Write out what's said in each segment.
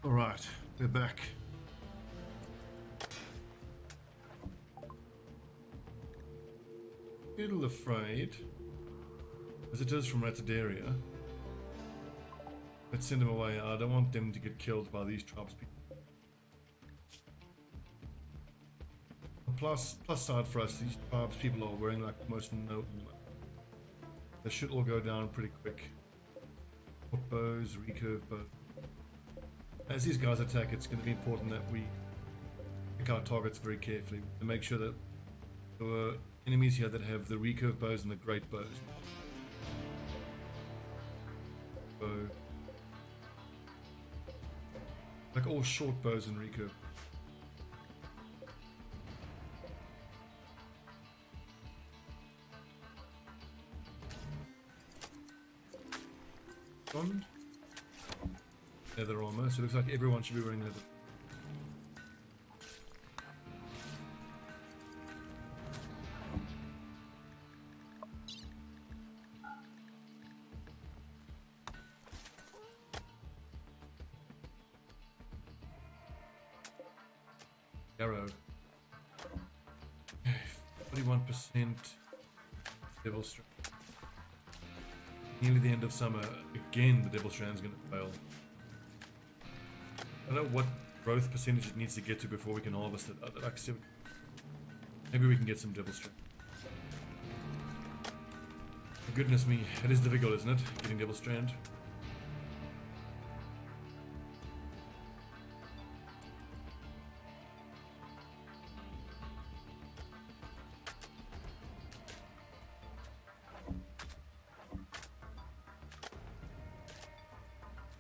Alright, we're back. A little afraid. Visitors from Rataderia. Let's send them away. I don't want them to get killed by these tribespeople. Plus side for us, these tribespeople are wearing like most no armor. They should all go down pretty quick. Hook bows, recurve bows. As these guys attack, it's going to be important that we pick our targets very carefully to make sure that there are enemies here that have the recurve bows and the great bows. So, like all short bows and recurve. Leather armor, so it looks like everyone should be wearing leather. Arrow. 41% devil strand. Nearly the end of summer. Again, the devil strand's gonna fail. I don't know what growth percentage it needs to get to before we can harvest it. Like 7. Maybe we can get some devil strand. Goodness me, it is difficult, isn't it? Getting devil strand.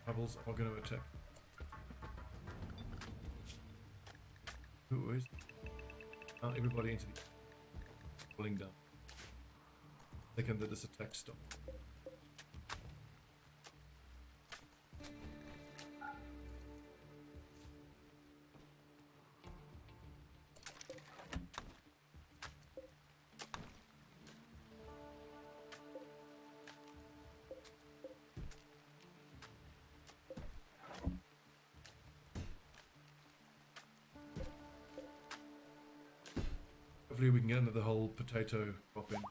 Rebels are going to attack. Who is? Now everybody into the pulling down. Second that this attack stop. Hopefully we can get another whole potato crop in.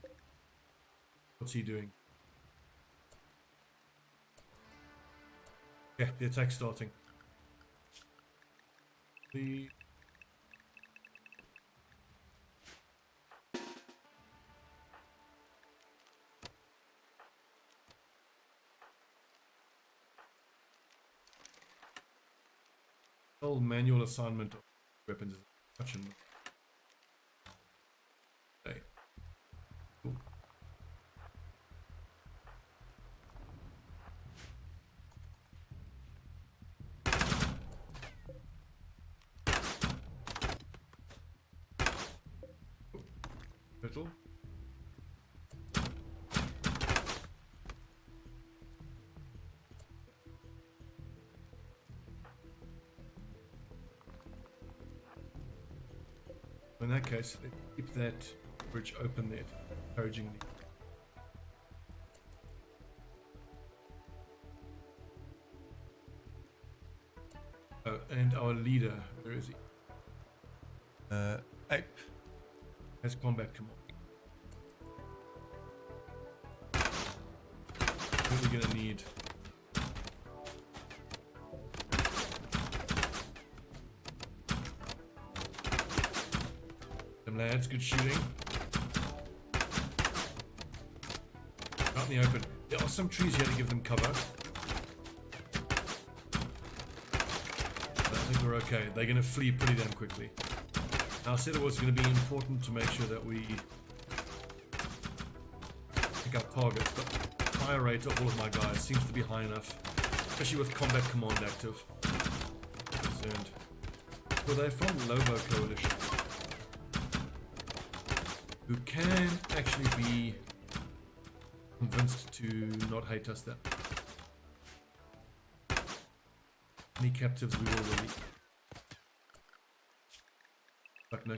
What's he doing? Yeah, the attack's starting. The whole manual assignment of weapons is touching. Okay. Cool. Little. In that case, keep that bridge open there, encouraging the oh, and our leader, where is he? Ape has combat command. What are we gonna need? Them lads, good shooting. Out in the open. There are some trees here to give them cover. But I think we're okay. They're gonna flee pretty damn quickly. Now, I said it was going to be important to make sure that we pick up targets, but the fire rate of all of my guys seems to be high enough, especially with combat command active. I'm concerned. Well, they're from Lobo Coalition, who can actually be convinced to not hate us that any captives we will release. Like no.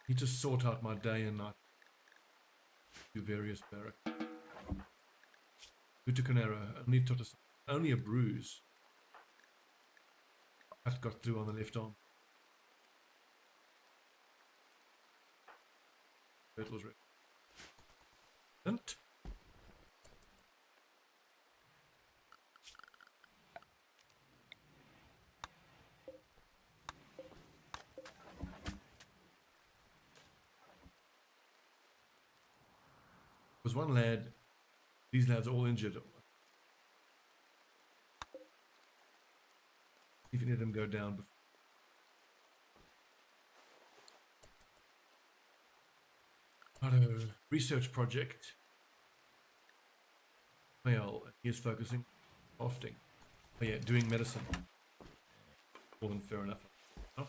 Need to sort out my day and night. Do various barracks. Who took an arrow? Only a bruise. That got through on the left arm. Turtle's red. And was one lad. These lads are all injured. If you let them go down before. Righto. Research project. Well, he is focusing crafting. Oh yeah, doing medicine. More than fair enough. Oh.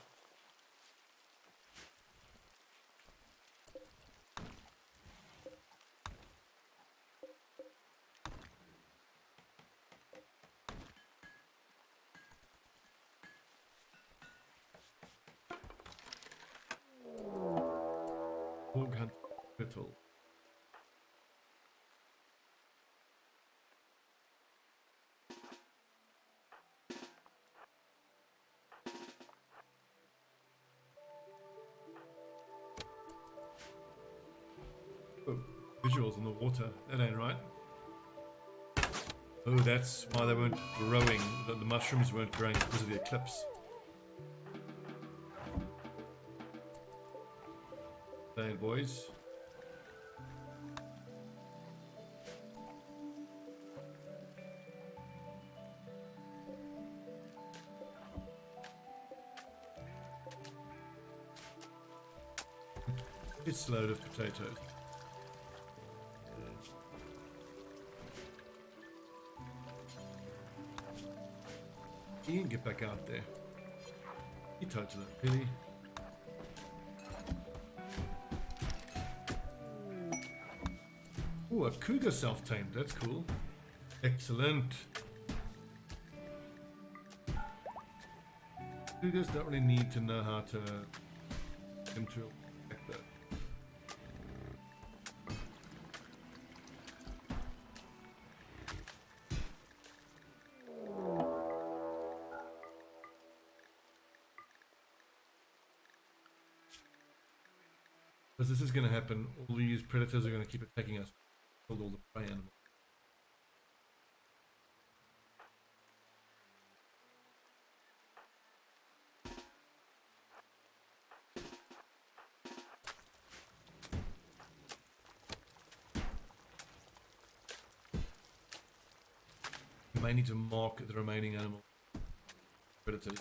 Hog hunt turtle. Oh, visuals in the water. That ain't right. Oh, that's why they weren't growing. The mushrooms weren't growing because of the eclipse. There, boys. It's a load of potatoes. You can get back out there. You total it, really. Oh, a cougar self-tamed. That's cool. Excellent. Cougars don't really need to know how to control like that. As this is going to happen, all these predators are going to keep attacking us. Killed all the prey animals. We may need to mark the remaining animal predators.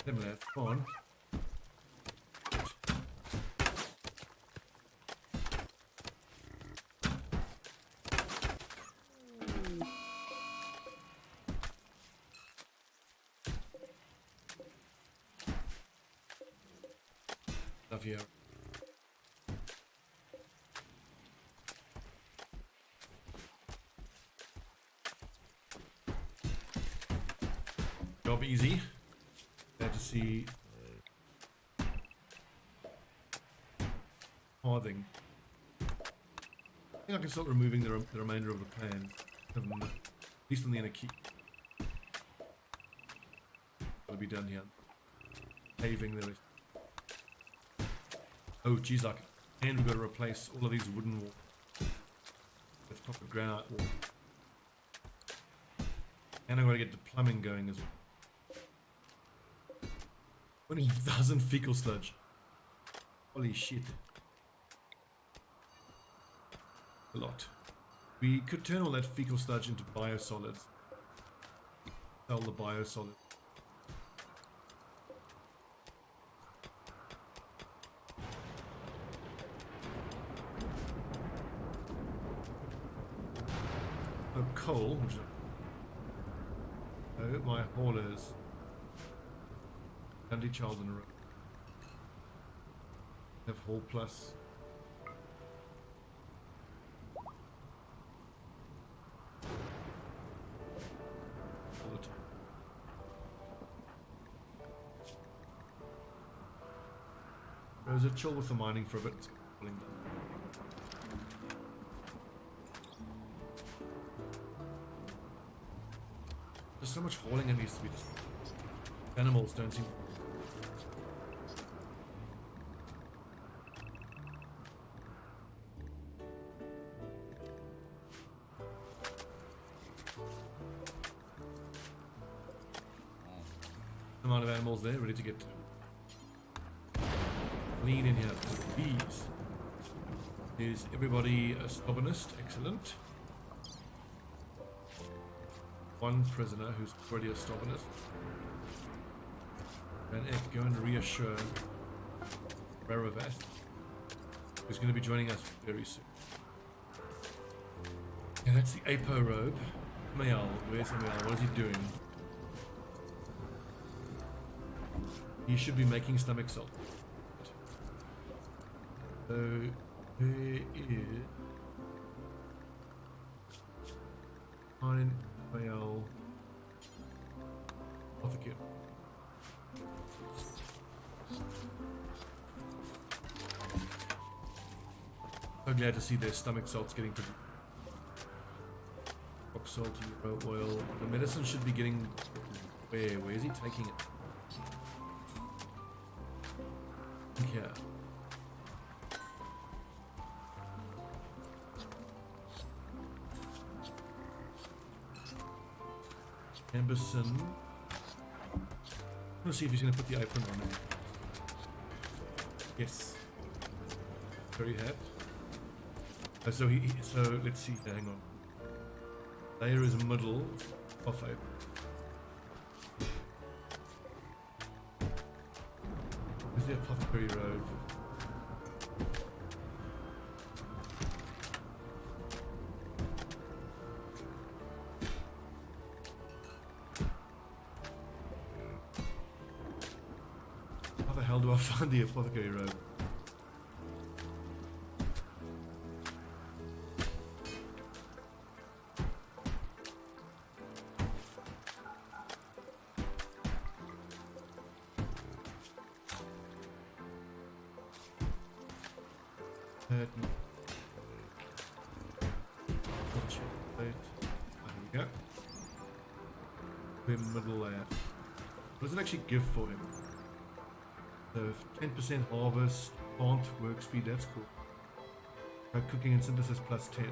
Them lads, come on. Love you. Job easy. Glad to see farthing. I think I can start removing the remainder of the plan. At least on the inner keep. Gotta be done here. Paving the rest. Oh geez, like, and we've got to replace all of these wooden walls. Let's proper granite wall. And I've got to get the plumbing going as well. 20,000 fecal sludge. Holy shit. A lot. We could turn all that fecal sludge into biosolids. Sell the biosolids. Oh, coal. Oh, my haulers. Andy Child in a row. Have haul plus. All the time. Those are chill with the mining for a bit. There's so much hauling that needs to be done. Animals don't seem. Amount of animals there ready to get clean in here. Bees. Is everybody a stubbornist? Excellent. One prisoner who's already a stubbornist. And Ed, go and reassure Raravat, who's going to be joining us very soon. And that's the Apo robe. Mayal, where's Mayal? What is he doing? He should be making stomach salt. So there is fine Mayal apothecary. So glad to see their stomach salts getting produced. Rock salt, hero oil. The medicine should be getting where? Where is he taking it? Here. Amberson. Let's see if he's going to put the apron on it. Yes. Very hat. So so let's see. Hang on. Layer is middle of apron. Where's the apothecary robe? How the hell do I find the apothecary robe? What does it actually give for him? So 10% harvest, plant work speed, that's cool. Cooking and synthesis plus 10.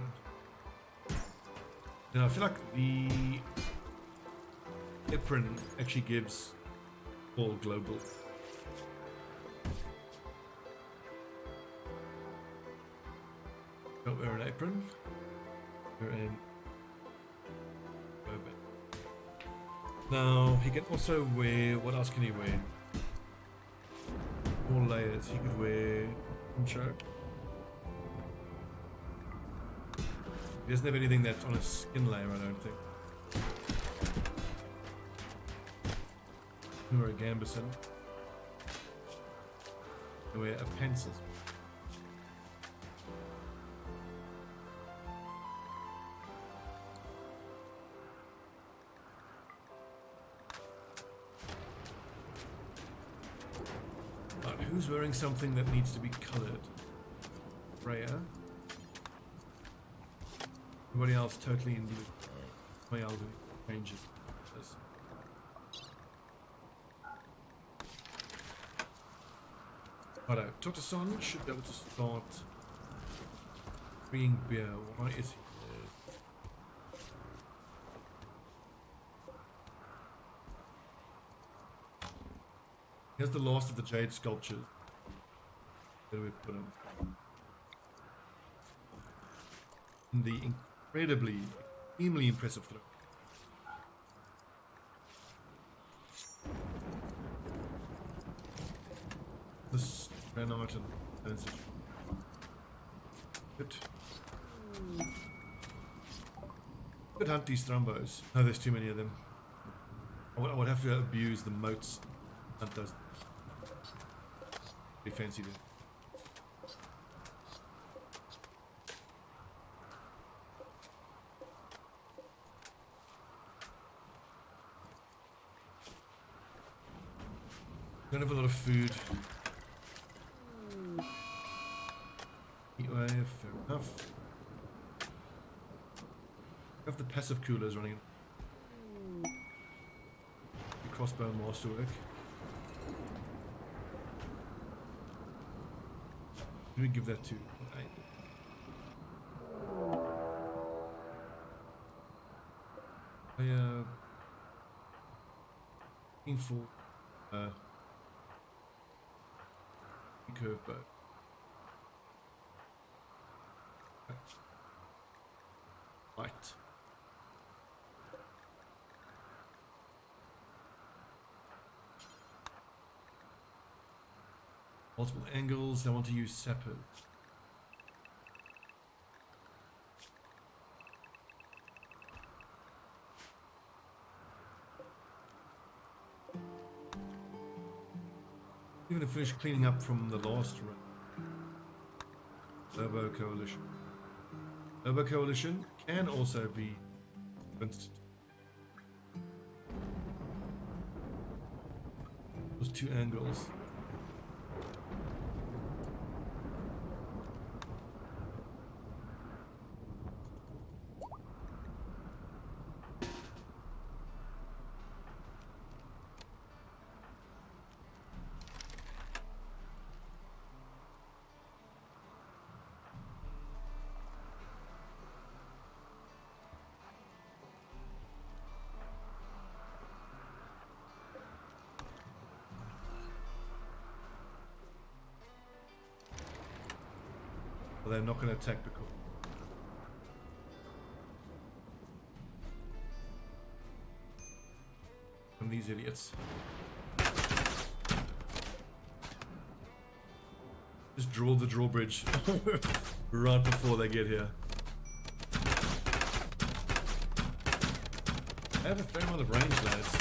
Then I feel like the apron actually gives all global. Don't wear an apron. Wear an robe. Now he can also wear. What else can he wear? More layers. He could wear poncho. He doesn't have anything that's on a skin layer, I don't think. He wear a gambeson. He wear a pencil. Who's wearing something that needs to be coloured? Freya. Everybody else totally in blue. My album changes. Alright, Totason should be able to start bringing beer. Why is he there? Here's the last of the jade sculptures. Where do we put them? In the extremely impressive throne. This granite and fancy. Good. Could hunt these thrombos. No, there's too many of them. I would have to abuse the moats. Hunt those. Pretty fancy dude. Don't have a lot of food. Have the passive coolers running. The crossbow masterwork. Let me give that to. For curve bow. Right. Multiple angles. I want to use sappers. Even to finish cleaning up from the last run. Turbo Coalition. Turbo Coalition can also be convinced. Those two angles. They're not going to attack because from these idiots. Just draw the drawbridge right before they get here. I have a fair amount of range, lads.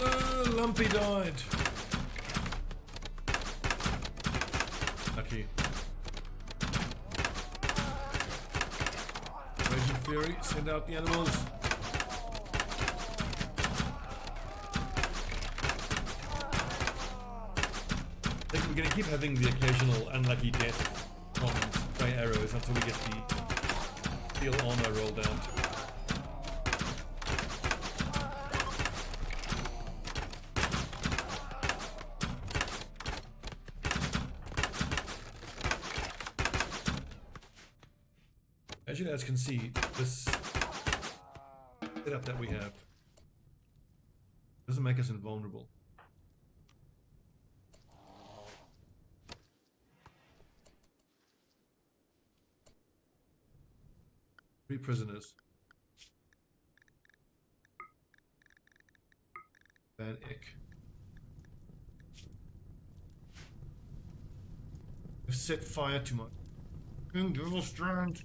Oh, Lumpy died. Lucky. Raging Fury, send out the animals. I think we're going to keep having the occasional unlucky death on stray arrows until we get the steel armor rolled out. As you guys can see, this setup that we have doesn't make us invulnerable. 3 prisoners. Van Eyck. I've set fire to my indual strand.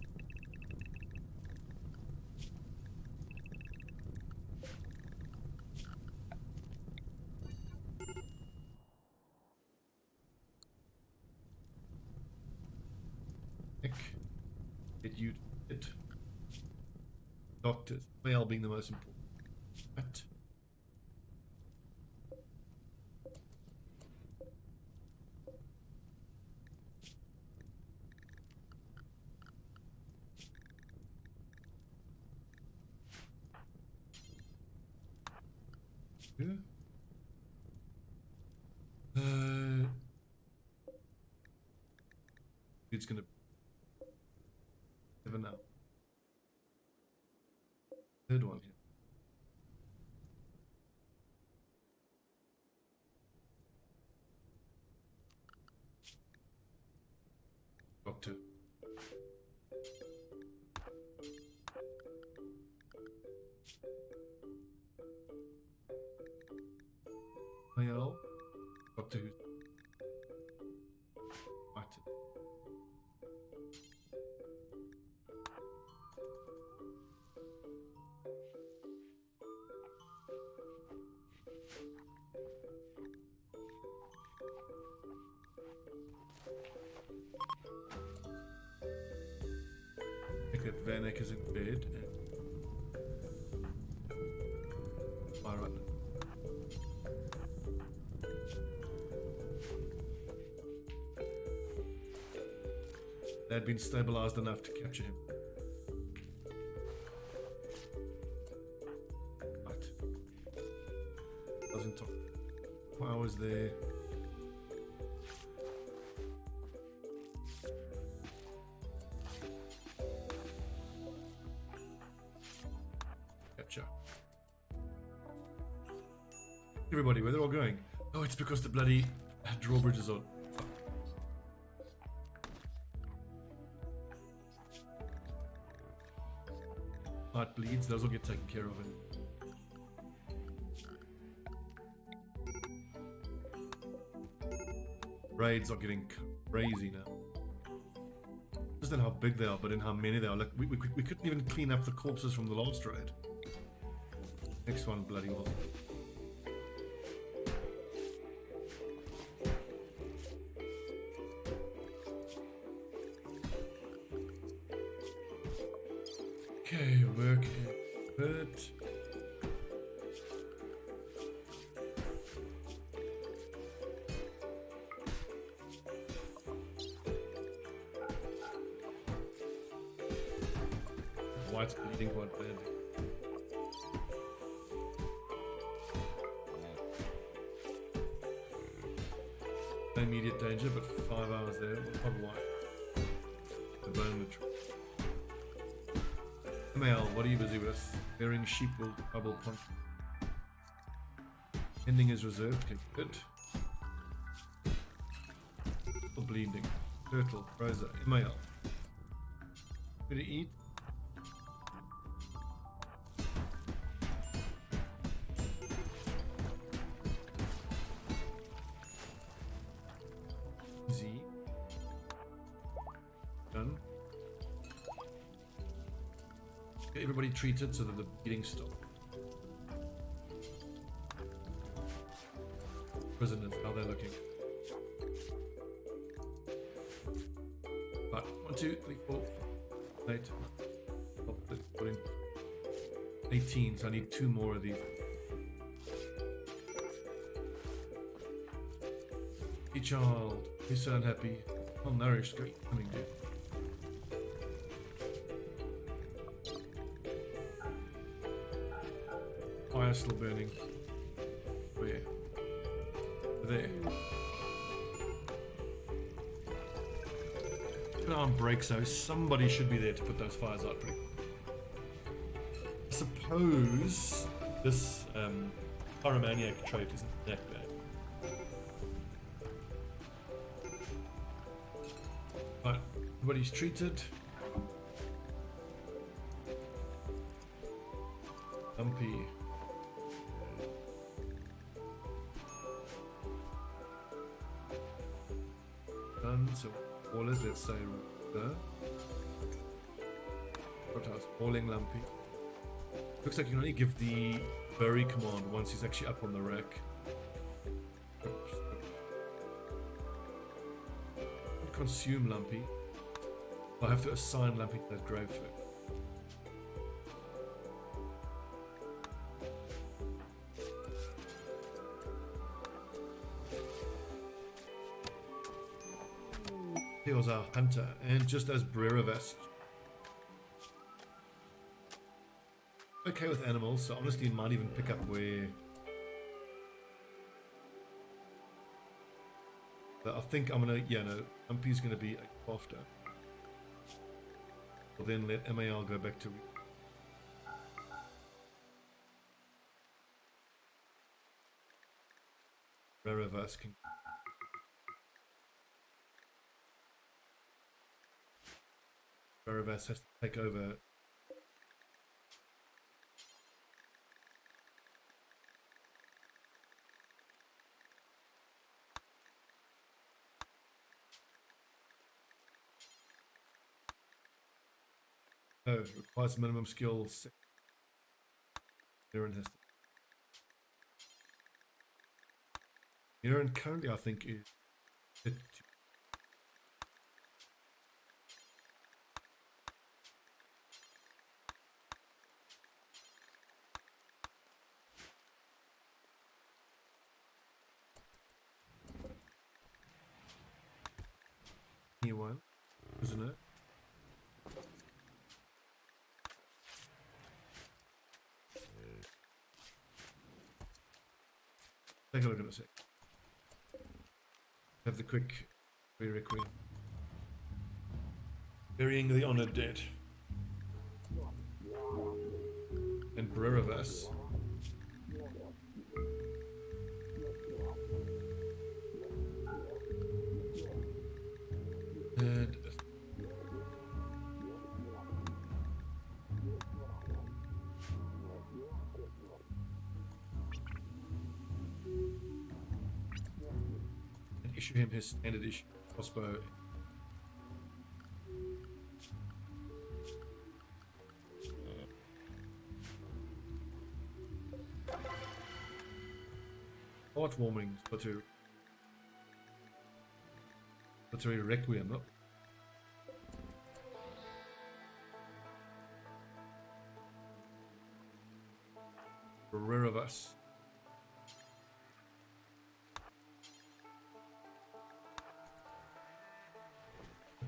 Get you it. Doctors, male being the most important. What? Yeah. It's gonna never know. Third one here. Doctor. Male. Doctor Who. Martin. That Van Eyck is in bed and fire on it. they had been stabilized enough to capture him. Right. Doesn't talk. Powers there. Capture. Everybody, where they're all going? Oh, it's because the bloody drawbridge is on. Heart bleeds, those will get taken care of. Raids are getting crazy now. Just in how big they are, but in how many they are. Like we couldn't even clean up the corpses from the last raid. Next one, bloody well. Okay, work in bit. White's bleeding quite bad. No immediate danger, but 5 hours there. What of white? The bone in the tree. ML, what are you busy with? Bearing sheep will bubble punch. Ending is reserved. Okay, good. Bleeding. Turtle, Rosa, ML. Good to eat. Easy. Done. Get everybody treated so that the bleeding stops. Prisoners, how they're looking. Right, 1, 2, 3, 4, 5, 8. Put in 18, so I need 2 more of these. Hey child, you're so unhappy. Malnourished, go eat something, dude. Fire still burning. Where? There. Put on break, so somebody should be there to put those fires out pretty quick. I suppose this pyromaniac trait isn't that bad. But everybody's treated. Lumpy. Done, so all is, let's say, there. What else? Hauling Lumpy. Looks like you can only give the bury command once he's actually up on the rack. Oops. Consume Lumpy. I'll have to assign Lumpy to that grave first. Here's our hunter, and just as Breravest. Okay with animals, so honestly might even pick up where... But I think I'm gonna, yeah, no, Lumpy's gonna be after. We'll then let MAL go back to... Breravest can... Caravans has to take over. Oh, requires minimum skills. Mirren has to. Mirren currently, I think, is fit to. One. isn't it? Take a look at a sec. Have the quick requiem. Burying the honored dead. And Brerivas. And issue him his standard issue crossbow. Heartwarming Splattery Requiem up. Rare of us.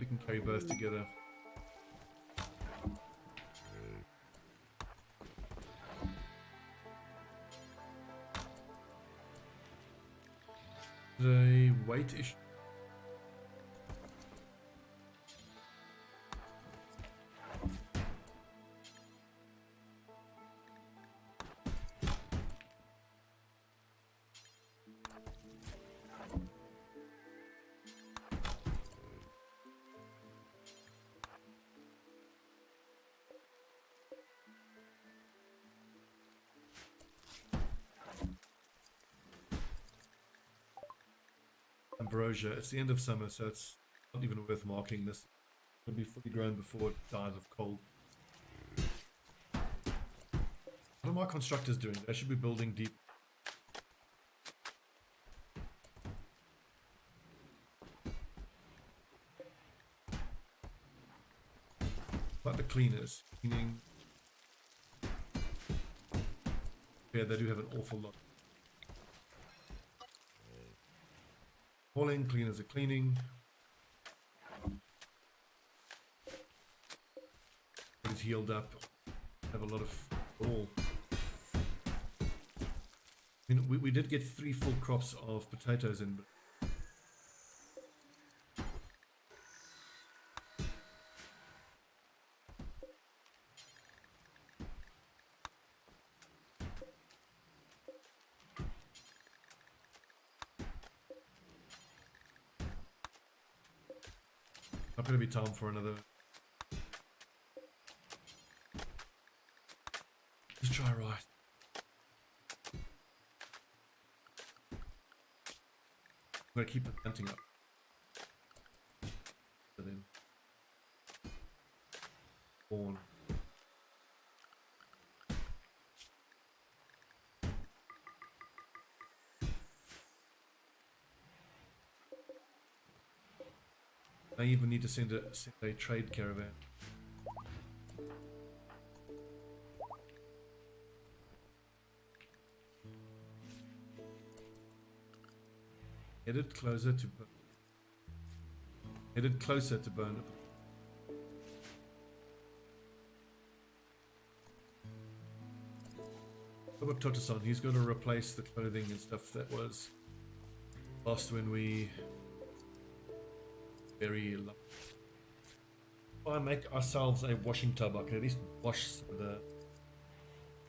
We can carry both together. The weight issue. Ambrosia. It's the end of summer, so it's not even worth marking this. It'll be fully grown before it dies of cold. What are my constructors doing? They should be building deep. Like the cleaners. Cleaning. Yeah, they do have an awful lot. Hauling, cleaners are cleaning. He's healed up. Have a lot of all. I mean, we did get 3 full crops of potatoes in. Not going to be time for another. Let's try right. I'm going to keep the hunting up. And then spawn. I even need to send a trade caravan. Headed closer to burn. How about Totosan? He's going to replace the clothing and stuff that was lost when we I make ourselves a washing tub. I can at least wash the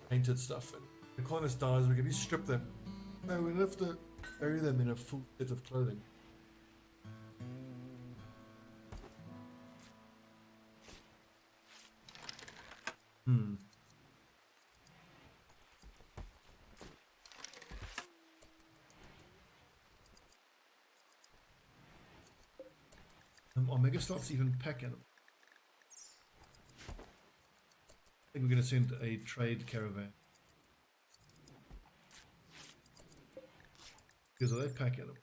painted stuff. And the colonist dies, we can at least strip them. No, we don't have to bury them in a full set of clothing. Omega slots even pack animals. I think we're going to send a trade caravan. Because they pack animals.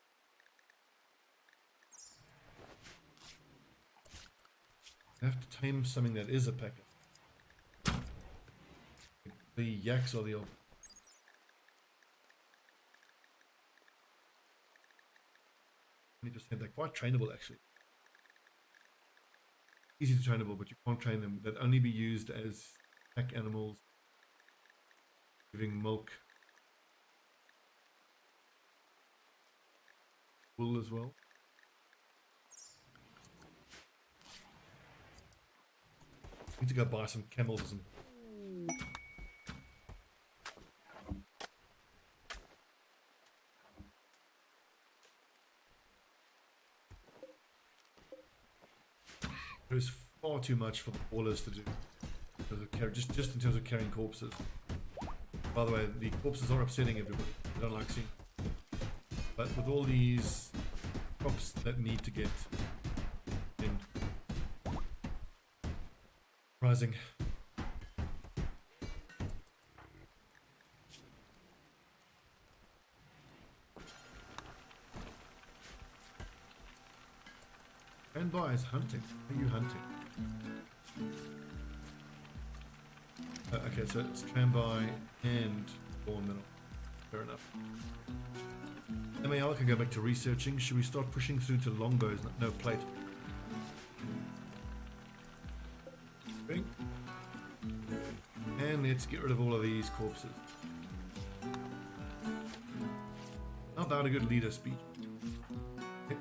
I have to tame something that is a packer. The yaks are the old. I need to say they're quite trainable actually. easy to trainable, but you can't train them. They'd only be used as pack animals, giving milk, wool as well. Need to go buy some camels or some. There's far too much for the ballers to do. Just in terms of carrying corpses. By the way, the corpses are upsetting everybody. I don't like seeing. But with all these crops that need to get in, rising. And by is hunting. Are you hunting? Okay, so it's Tramby and Born Middle. Fair enough. MAL can go back to researching. Should we start pushing through to longbows? No, plate. Okay. And let's get rid of all of these corpses. How about a good leader speech? Yep.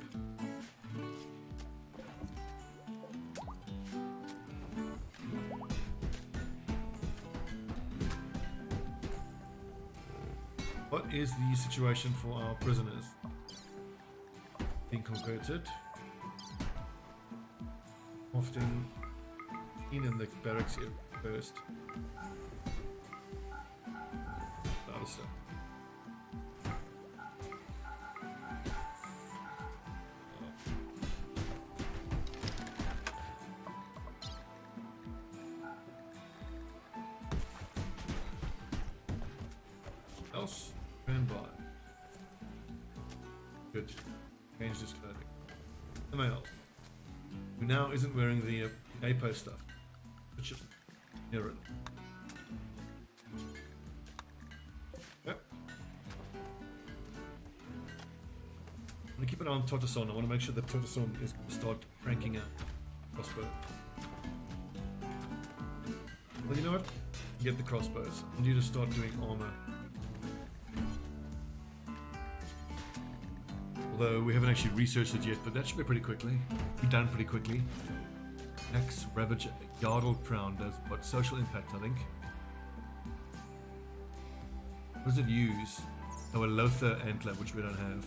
What is the situation for our prisoners? Being converted. Often in the barracks here first. Other stuff. Else? Stand by. Good. Change this clothing. The male, who now isn't wearing the APO stuff. Which is near it. Yep. I'm gonna keep an eye on Totoson. I want to make sure that Totoson is going to start cranking out crossbow. Well, you know what? Get the crossbows. I need to start doing armor. Although we haven't actually researched it yet, but that should be pretty quickly. Be done pretty quickly. Axe, Ravage, Yardle Crown does what? Social impact, I think. What does it use? Oh, a Lothar Antler, which we don't have.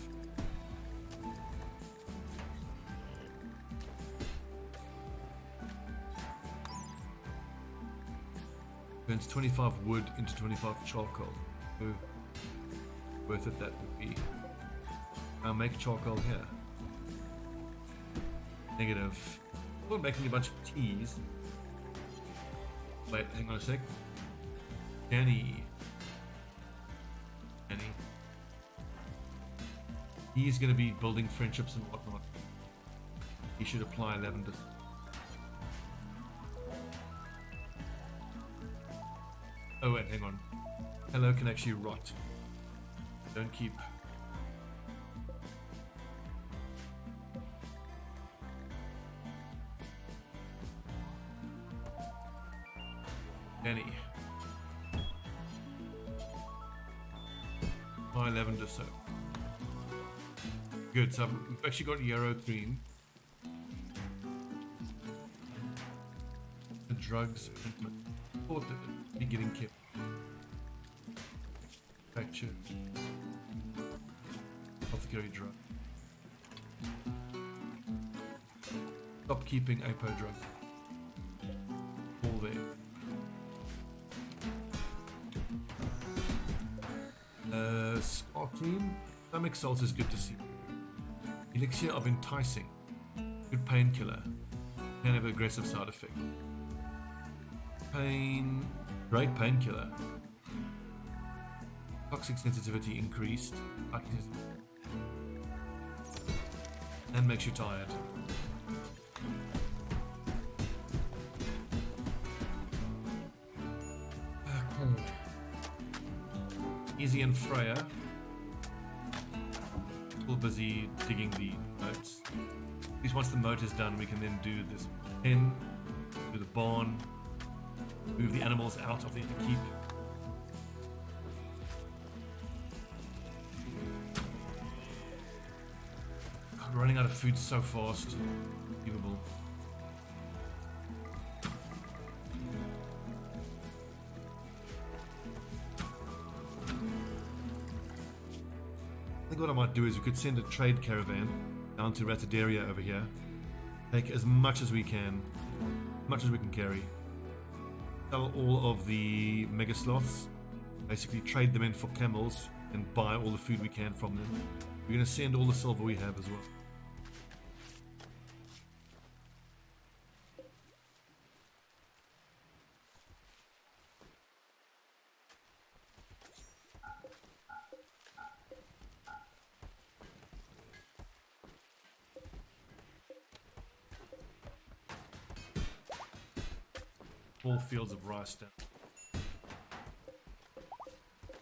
Turns 25 wood into 25 charcoal. Oh, worth it that would be. I'll make charcoal here. Negative. We're making a bunch of teas. Wait, hang on a sec. Danny. He's going to be building friendships and whatnot. He should apply lavender. Oh wait, hang on. Hello can actually rot. Don't keep. Danny. My lavender soap. Good, so we've actually got yarrow green. The drugs thought that it'd be getting kept. Fractured. Apothecary drug. Stop keeping APO drugs. All there. Sparkling. Stomach salt is good to see. Elixir of enticing. Good painkiller. Can have aggressive side effect. Pain. Great painkiller. Toxic sensitivity increased. And makes you tired. Easy and Freya. Still busy digging the moats. At least once the moat is done, we can then do this pen, do the barn, move the animals out of the keep. God, we're running out of food so fast. Unbelievable. I think what I might do is we could send a trade caravan down to Rataderia over here, take as much as we can, carry, sell all of the mega sloths, basically trade them in for camels and buy all the food we can from them. We're going to send all the silver we have as well. All fields of rice down.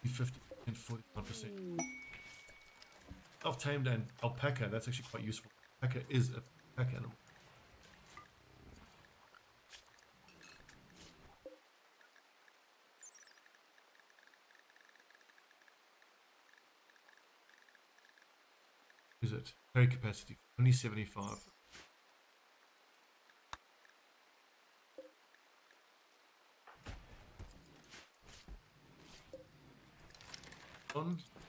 50 and 41%. I've tamed an alpaca. That's actually quite useful. Alpaca is a pack animal. Is it? Carry capacity only 75.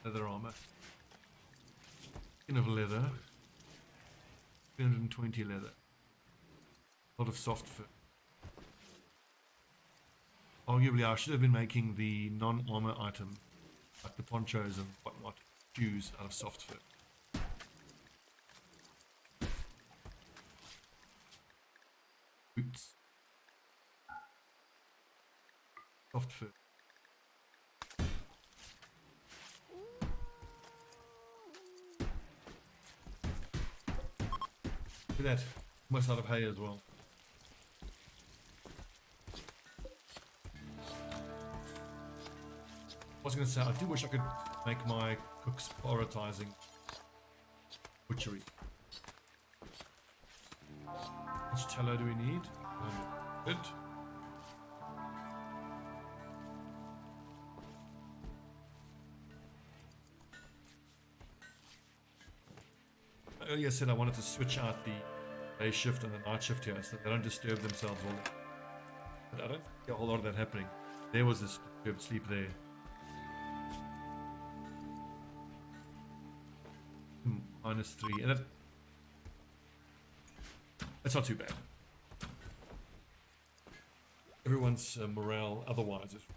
Leather armor. Skin of leather. 320 leather. A lot of soft fur. Arguably, I should have been making the non-armor item, like the ponchos and whatnot, shoes out of soft fur. Boots. Soft fur. Look at that. Almost out of hay as well. I was going to say, I do wish I could make my cooks prioritizing butchery. How much tallow do we need? Good. Earlier I said I wanted to switch out the day shift and the night shift here so they don't disturb themselves all day. But I don't see a whole lot of that happening. There was this disturbed sleep there. -3, and that's not too bad. Everyone's morale otherwise is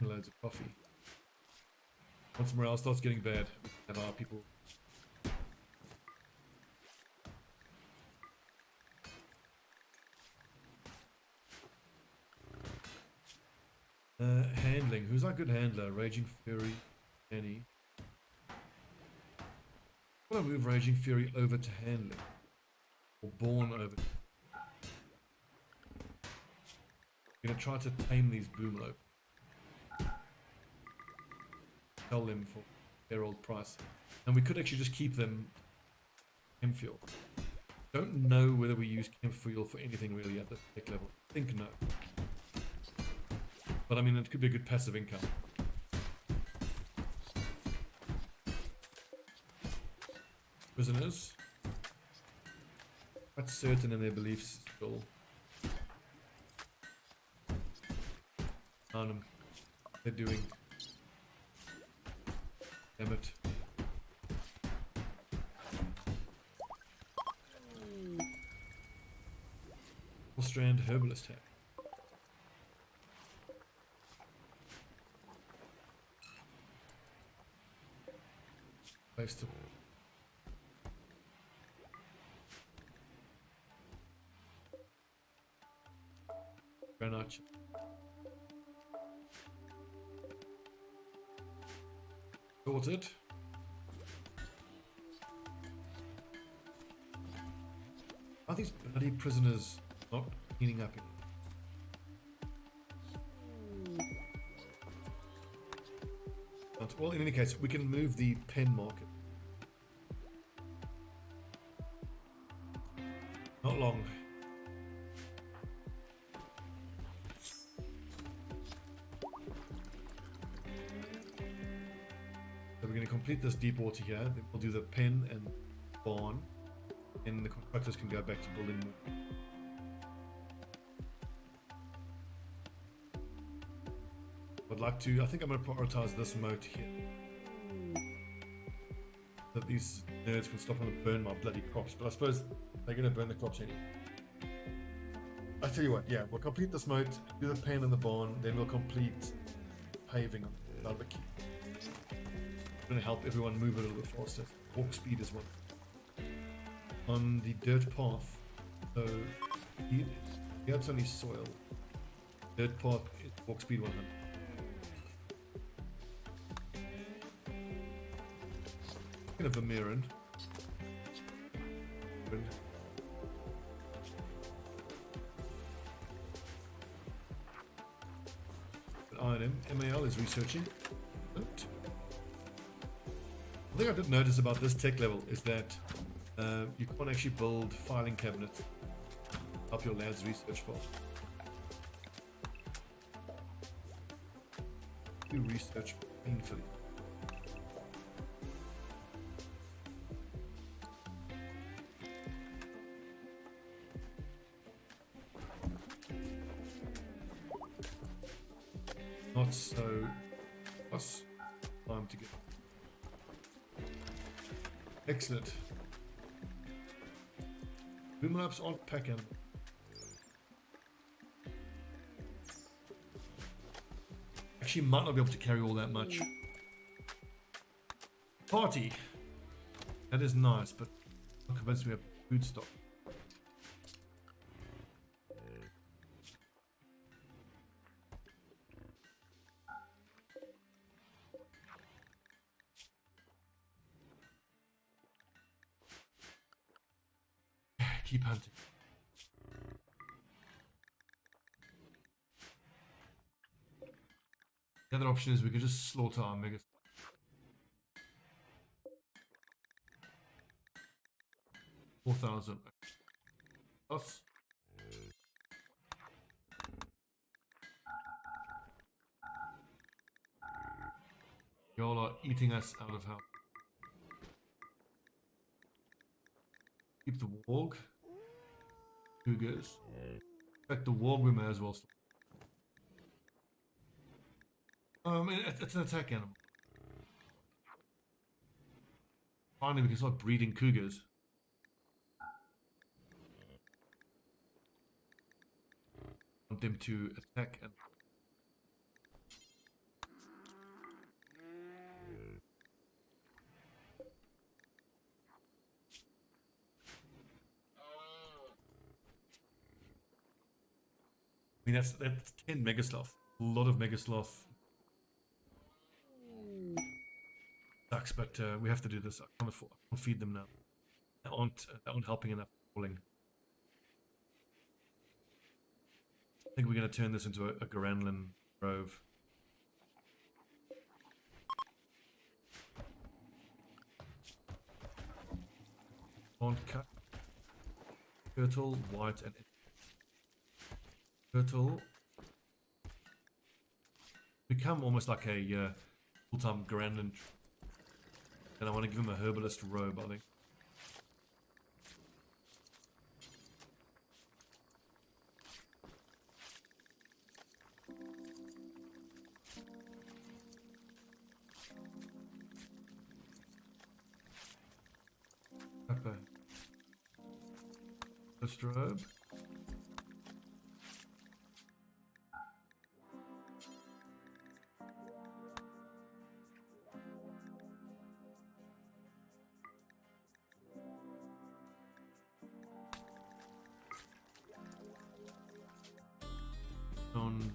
loads of coffee. Once morale starts getting bad, and our people handling. Who's our good handler? Raging Fury, Annie. I'm gonna move Raging Fury over to handling, or Born over. I'm gonna try to tame these boomlopes. Sell them for their old price, and we could actually just keep them chem fuel. Don't know whether we use chem fuel for anything really at the tech level. I think no, but I mean it could be a good passive income. Prisoners, quite certain in their beliefs still. They're doing. Damn it. Full strand herbalist hat. Place to granite. Sorted. Are these bloody prisoners not cleaning up? not. Well, in any case, we can move the pen market. Not long. So we're going to complete this deep water here. Then we'll do the pen and barn. And the contractors can go back to building more. I'd like to, I think I'm going to prioritize this moat here. That these nerds can stop and burn my bloody crops. But I suppose they're going to burn the crops anyway. I tell you what, yeah, we'll complete this moat, do the pen and the barn, then we'll complete paving on the barbecue. It's going to help everyone move a little bit faster. Walk speed as well. On the dirt path, so here it's only soil. Dirt path is walk speed 100. Kind of a mirror. Item MAL is researching. One thing I did notice about this tech level is that you can't actually build filing cabinets. Help your lads research fast. Do research painfully. Not so plus time to get. Excellent. Boom maps aren't packing. Actually, might not be able to carry all that much. Party. That is nice, but I'm convinced we have food stock. Keep hunting. The other option is we could just slaughter our mega. $4,000. Us. Y'all are eating us out of health. Keep the warg. Cougars. In fact, the warg we may as well. It's an attack animal. Finally, we can start breeding cougars. Want them to attack and. I mean, that's 10 megasloth. A lot of megasloth. Sucks, but we have to do this. I can't feed them now. They aren't helping enough. Falling. I think we're going to turn this into a Garanlan grove. Can't cut. Turtle, white, and turtle. Become almost like a full-time Garanlan. And I want to give him a herbalist robe, I think. Pepper. Herbalist robe. On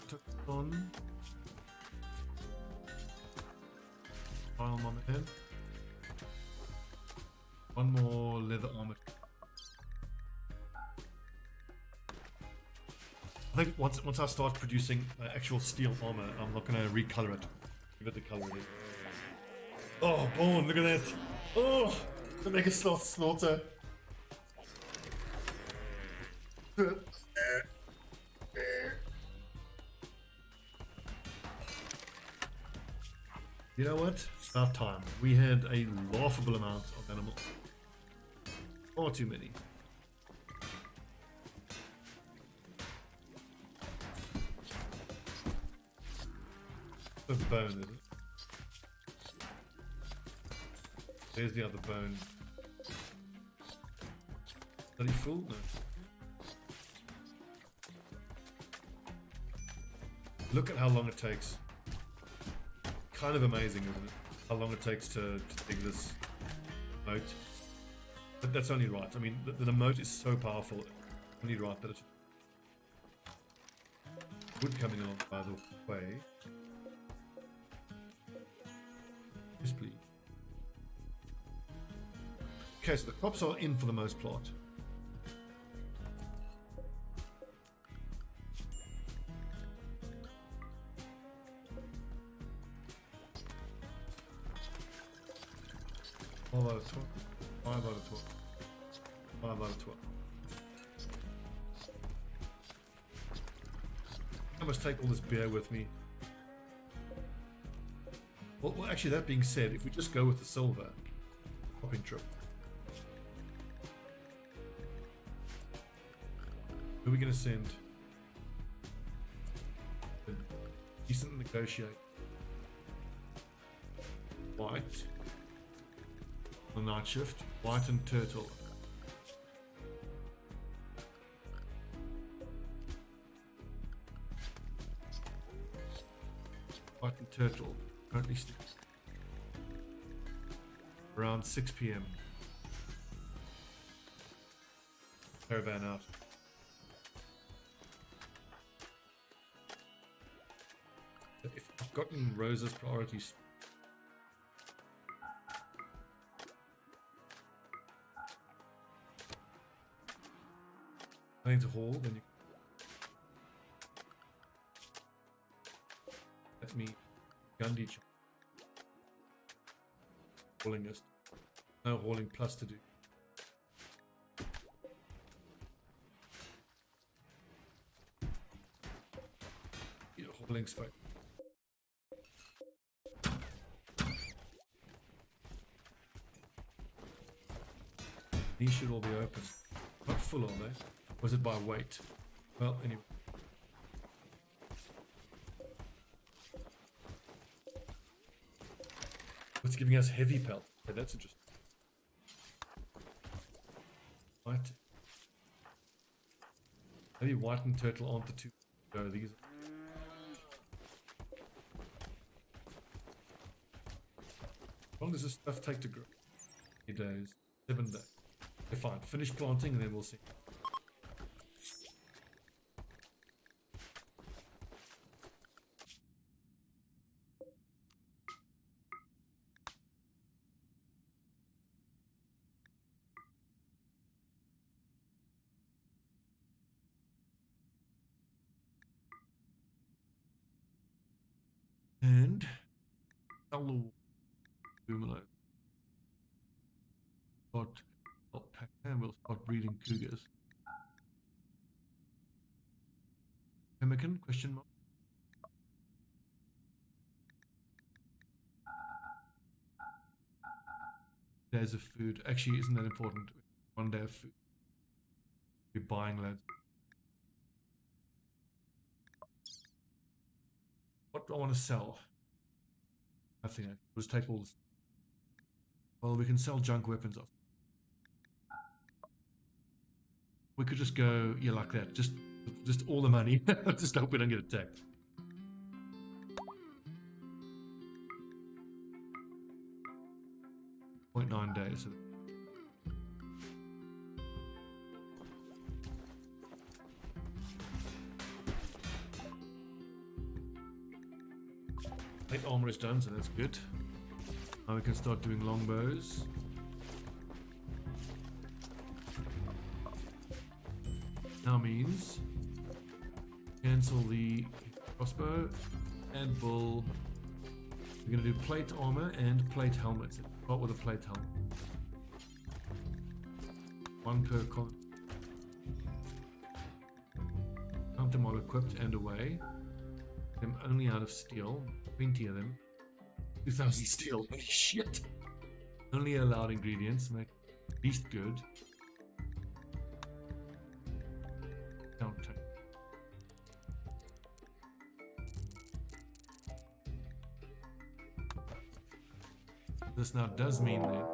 Touch on. File my man. One more leather armor. I think once I start producing actual steel armor, I'm not going to recolor it. Give it the color it is. Oh, bone! Look at that! Oh, to make a slaughter. You know what? It's about time. We had a laughable amount of animals. Far too many. The bone, is it? There's the other bone. Are they full? No. Look at how long it takes. Kind of amazing, isn't it? How long it takes to dig this moat. But that's only right. I mean, the moat is so powerful. Only right that it's wood coming along by the way. Yes, please. Okay, so the crops are in for the most part. Five out of 12. 5 out of 12. 5 out of 12. I must take all this beer with me. Well, actually, that being said, if we just go with the silver, shopping trip. Who are we going to send? Decent negotiate. White. The night shift. White and turtle. White and turtle. Currently around 6 PM. Caravan out. If I've gotten Rose's priorities. I need to haul, then you let me Gundy chop. Hauling is no hauling plus to do. Yeah, hauling space. These should all be open. Not full, are they? Was it by weight? Well, anyway. It's giving us heavy pelt. Okay, that's interesting. Right. Maybe white and turtle aren't the two. No, these. How long does this stuff take to grow? 8 days. 7 days. Okay, fine. Finish planting and then we'll see. And hello, Boomalo. Start alpaca and we'll start breeding cougars. Pemmican? Question mark. Days of food. Actually, isn't that important? 1 day of food. We're buying lads. What do I want to sell? Nothing. I'll just take all this. Well, we can sell junk weapons off. We could just go, yeah, like that. Just all the money. Just hope we don't get attacked. .9 days. Plate armor is done, so that's good. Now we can start doing longbows. Now means cancel the crossbow and bull. We're going to do plate armor and plate helmets. Start with a plate helmet. One per con. Count them all equipped and away. Them only out of steel. 20 of them. 2000 steel. Holy shit! Only allowed ingredients. Make at least good. Don't take. This now does mean that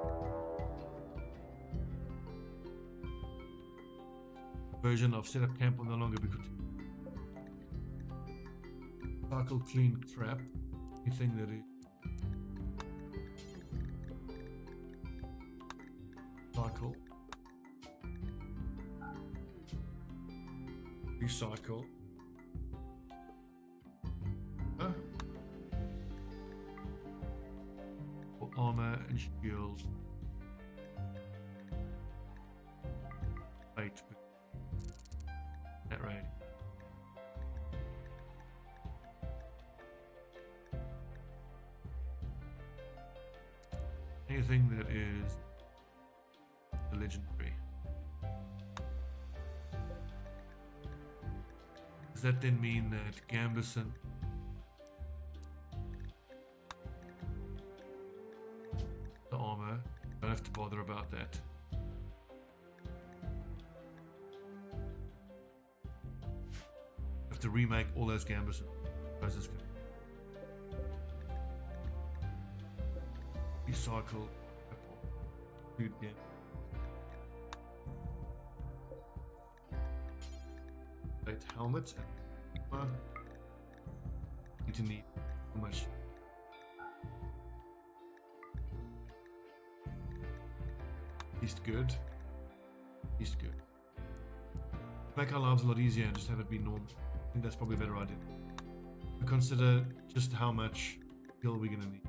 version of setup camp will no longer be continued. Cycle clean trap. Anything that is cycle. Recycle. Huh? For armor and shield. Plate. That right. Anything that is legendary. Does that then mean that Gambison the armor, don't have to bother about that? Have to remake all those Gambison versus recycle dude game. Plate helmet and need to need how much least good. Least good. Make our lives a lot easier and just have it be normal. I think that's probably a better idea. We consider just how much skill we're gonna need.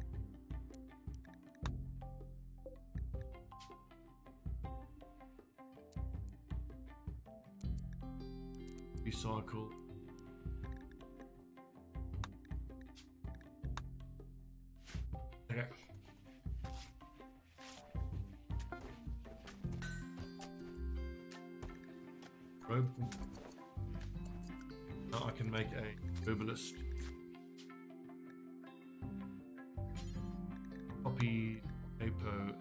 Recycle. Okay. Rope. Now I can make a herbalist. Copy Apo.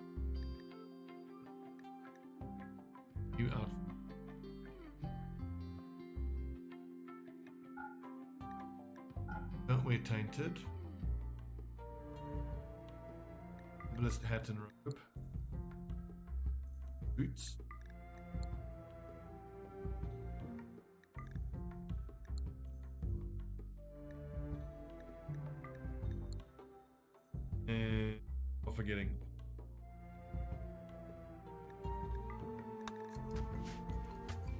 New outfit. Don't wear tainted. Herbalist hat and robe. Boots. And I'm forgetting.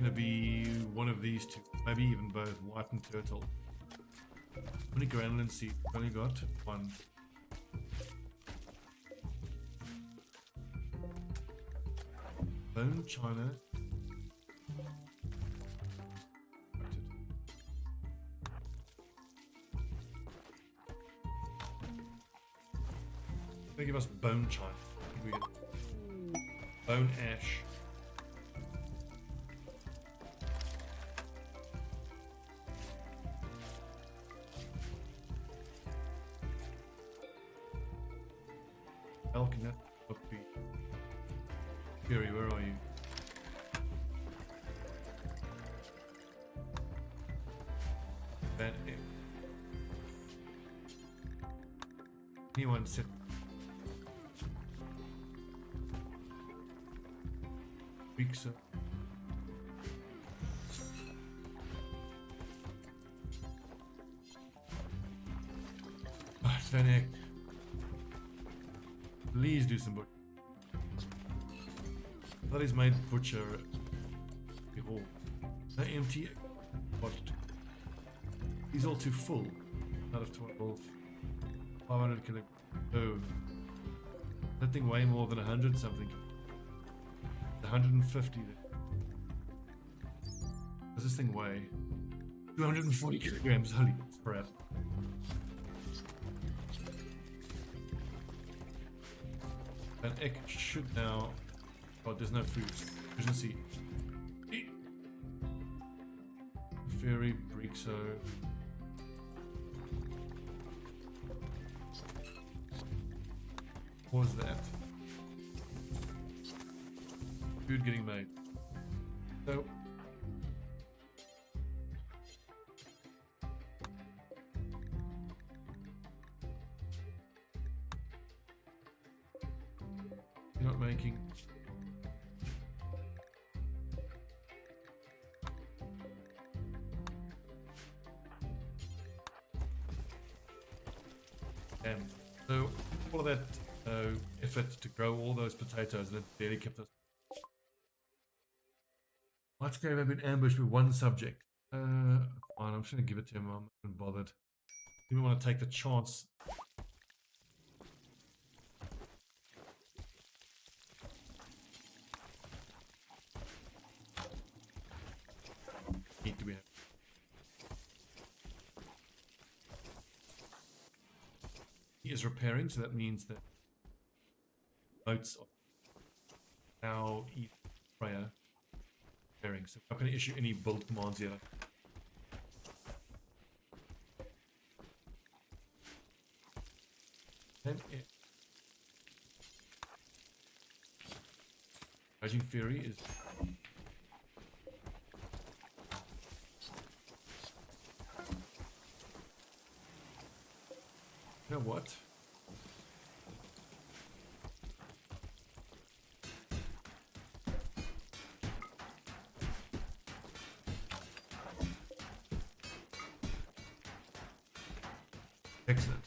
Gonna be one of these two, maybe even both, white and turtle. How many granulin seeds? Only got one. Bone china. They give us bone china. We get bone ash. Elk, can that not be? Fury, where are you? That anyone sit? Weeks up. Van Eyck. Please do some butcher. That is my butcher. Behold. No empty. What? He's all too full. Out of 12. 500 kilograms. Oh. That thing weigh more than 100 something. 150 there. Does this thing weigh? 240 kilograms, holy crap. An egg should now... Oh, there's no food. Efficiency. Fairy, Brixo. What was that? Food getting made. So... You're not making... So all of that effort to grow all those potatoes, and it barely kept us. Let's go. I've been ambushed with one subject. Fine, I'm just gonna give it to him. I'm not even bothered. Didn't want to take the chance. Need to be. He is repairing, so that means that boats of now prayer repairing. So I'm not going to issue any build commands yet. Then Raging Fury is you know what? Excellent.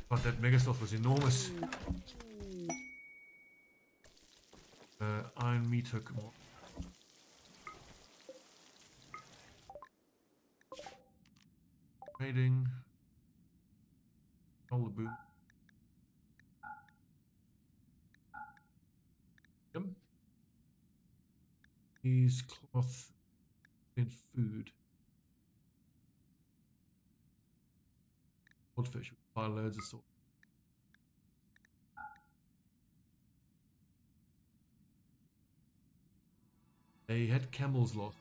But that Megasloth was enormous. Iron meat hook. Trading. All the boom. Yep. These cloth and food. Goldfish. Buy loads of salt. They had camels lost.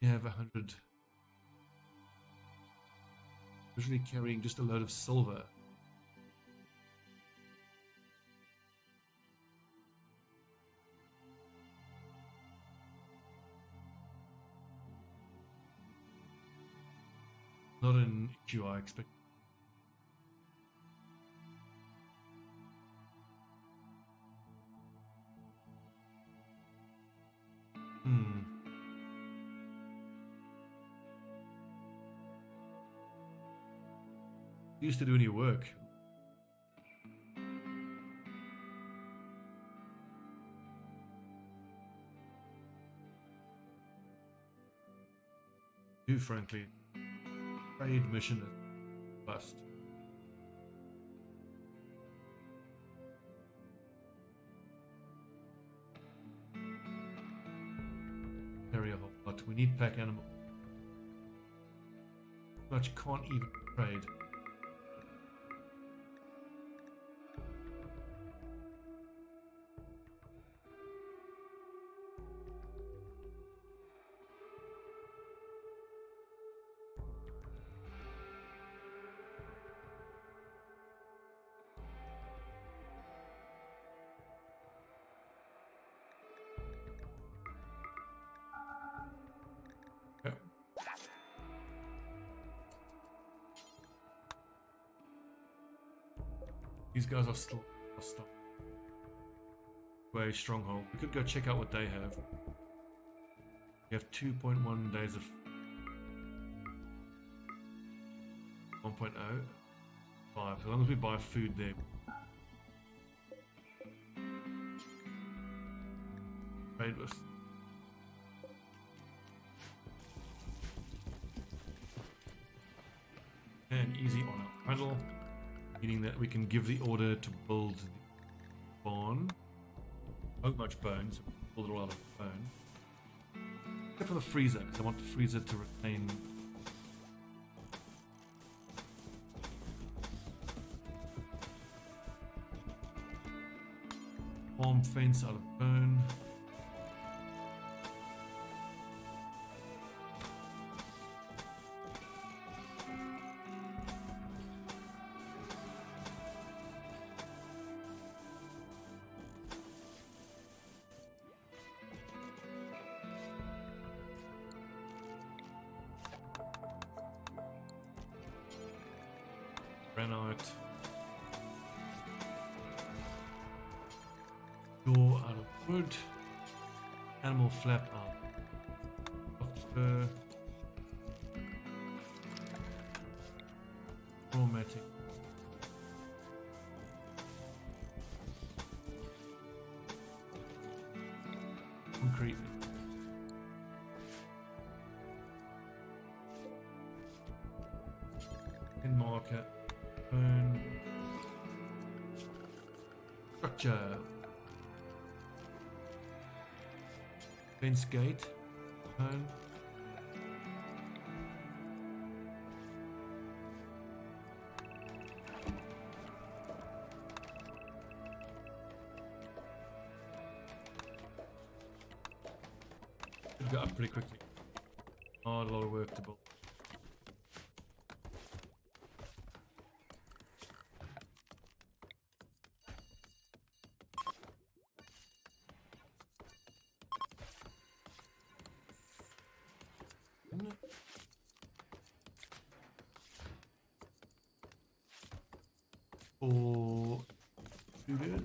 You have 100. Usually carrying just a load of silver. Not an issue I expect. Used to do any work. Do frankly. Trade mission is bust. Carry a whole lot. We need pack animal. Much can't even trade. These guys are still hostile. Way stronghold. We could go check out what they have. We have 2.1 days of 1.0. 5. As long as we buy food there. Trade with. and easy on our idle, meaning that we can give the order to build the barn. Not much bones, build it all out of bone. Except for the freezer, because I want the freezer to retain farm fence out of bone. Granite. Door out of wood. Animal flap out of fur. Chromatic. Concrete. In marker. Burn. Structure. Fence gate. Burn. Should go up pretty quickly. Oh, a lot of work to build. Or do this.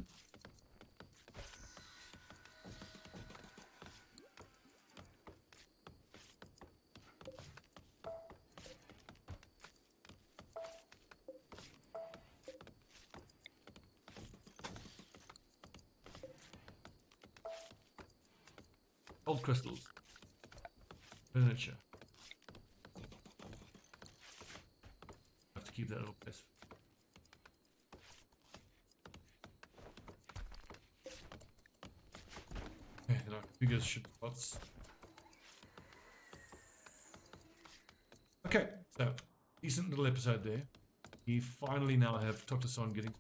Gold crystals. Furniture. Have to keep that little place. Okay, there are bigger ship spots. Okay, so decent little episode there. We finally now have Totoson getting.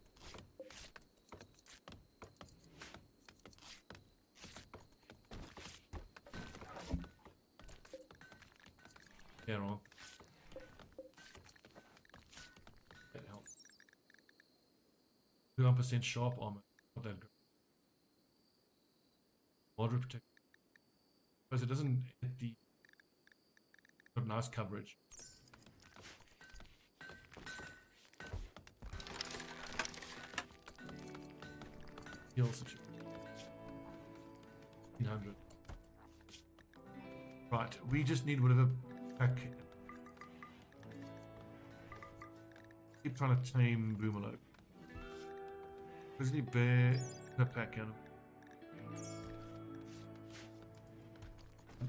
Yeah, wrong. That helps. 2% sharp armor. Not that good. Moderate protection. Because it doesn't hit the. Got nice coverage. Heal situation. 100. Right, we just need whatever pack. Keep trying to tame Boomerlope. Grizzly bear per pack animal.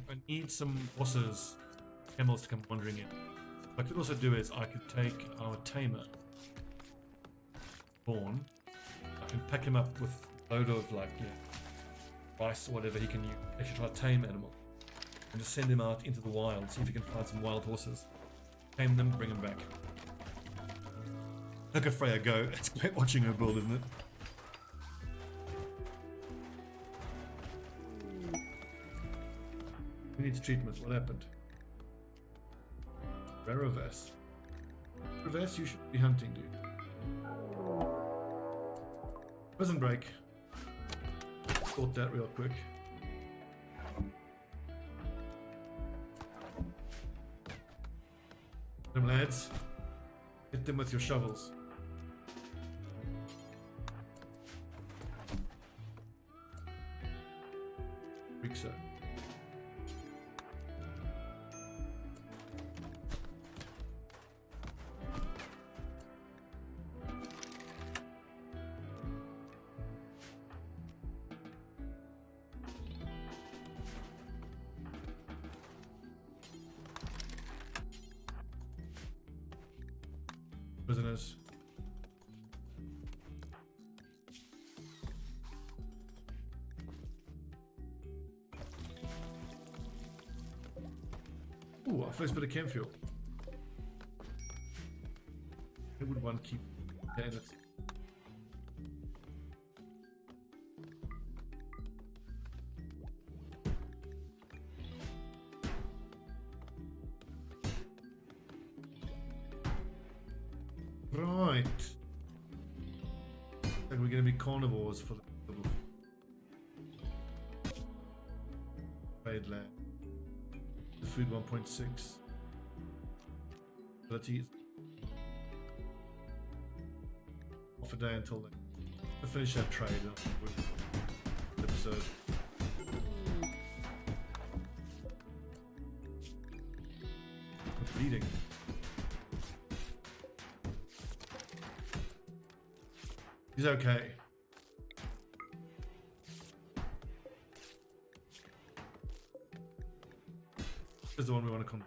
I need some horses, camels to come wandering in. What I could also do is I could take our tamer, Born. I can pack him up with a load of like rice or whatever he can use. Actually try to tame animal. And just send him out into the wild, see if he can find some wild horses. Tame them, bring them back. Look at Freya go. It's great watching her build, isn't it? Who needs treatment? What happened? Reverse. Reverse, you should be hunting, dude. Prison break. Thought that real quick. Them lads. Hit them with your shovels. Think so. prisoners. Ooh, our first bit of chem fuel. Where would one keep in it? Right. And we're going to be carnivores for the trade land. The food 1.6. Abilities. Off a day until then. We'll finish that trade episode. Bleeding. He's okay. This is the one we want to come.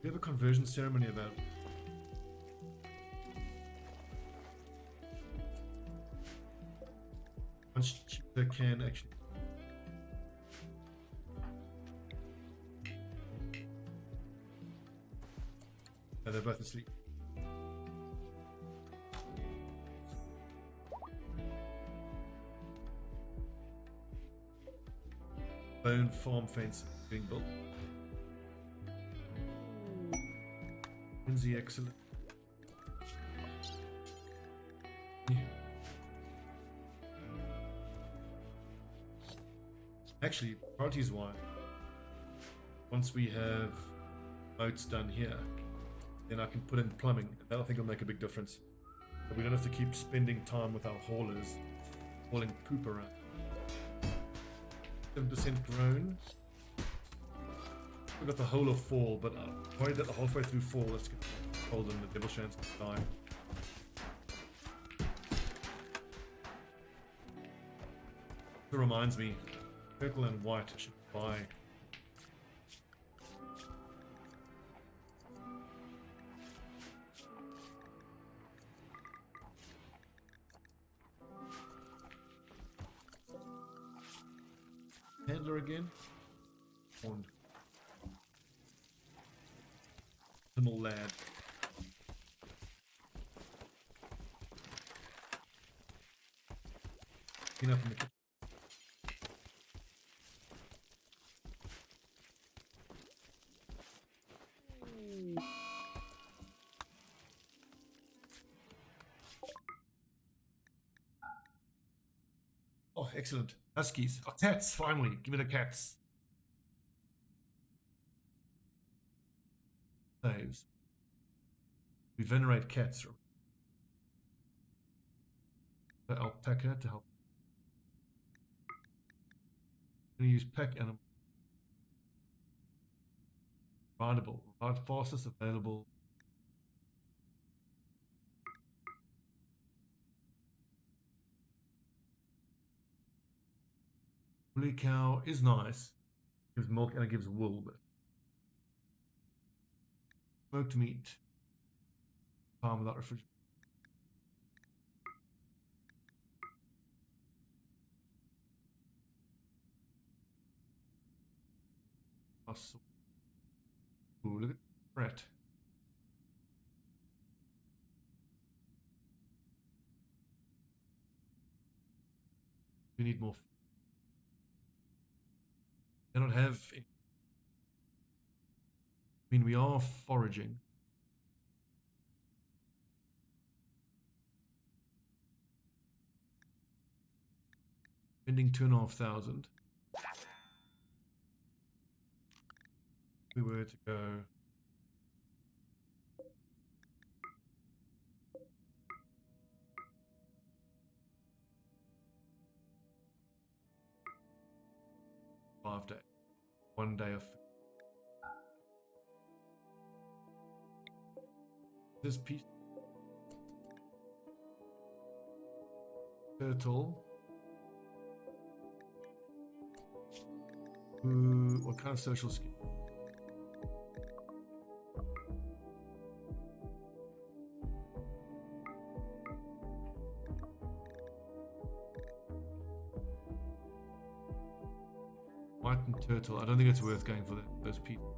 We have a conversion ceremony about it. They can actually. Yeah, they're both asleep. Bone farm fence being built. Lindsay, excellent. Yeah. Actually, priorities wise, once we have moats done here, then I can put in plumbing. That I think will make a big difference. But we don't have to keep spending time with our haulers hauling poop around. 7% grown. We've got the whole of fall, but I'm worried that the halfway through fall it's going to be cold and the devil shans can die. It reminds me. Purple and white should buy. Handler again. Horned. Little lad. Clean up in the kitchen. Oh, excellent. Huskies. Oh, cats, finally. Give me the cats. Saves. We venerate cats. The alpaca to help. I'm going to use pack animal. Rideable. Ride fastest available. Woolly cow is nice. Gives milk and it gives wool, but smoked meat. Farm without refrigeration. Ooh, look at Brett. We need more. I don't have. I mean, we are foraging. Spending 2,500. We were to go. Five days. 1 day of food. This piece. turtle. Ooh, what kind of social skill? White and turtle. I don't think it's worth going for those people.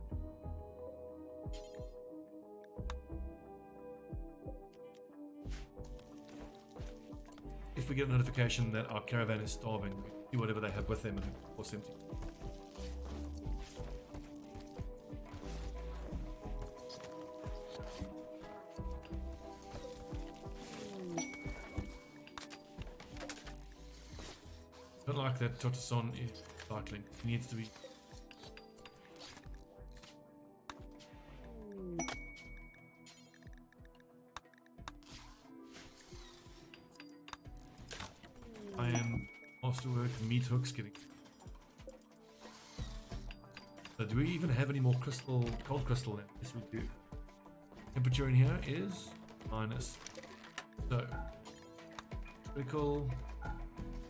If we get a notification that our caravan is starving, we do whatever they have with them and force them to. Don't like that Totoson is cycling. He needs to be. Iron, masterwork, meat hooks getting. So do we even have any more crystal, cold crystal now? Yes, we do. Temperature in here is minus. So, critical,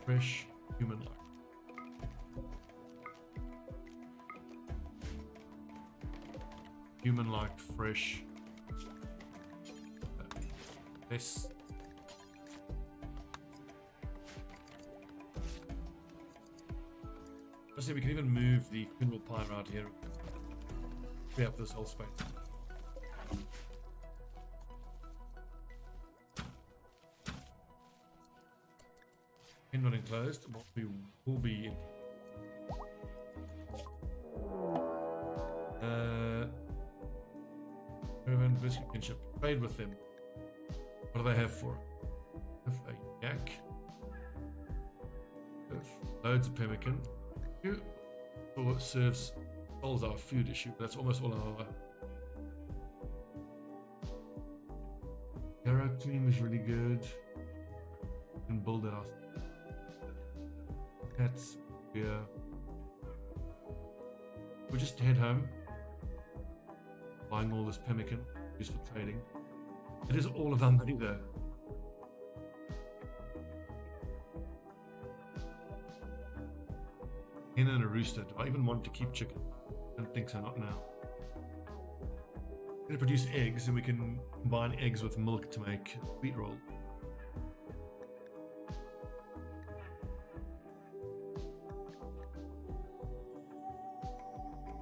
fresh, human-like. Human-like, fresh. Less. Honestly, we can even move the funeral pyre out here. Free up this whole space. Not enclosed, but we will be in. Caravan biscuit kinship. Trade with them. What do they have for it? Have a yak. Have loads of pemmican. Or serves solves our food issue, but that's almost all our Arrow cream is really good. We can build it ourselves. Cats, yeah. We'll just head home. Buying all this pemmican, used for trading. It is all of our money though. Hen and a rooster. Do I even want to keep chicken? I don't think so, not now. We're going to produce eggs and we can combine eggs with milk to make wheat roll.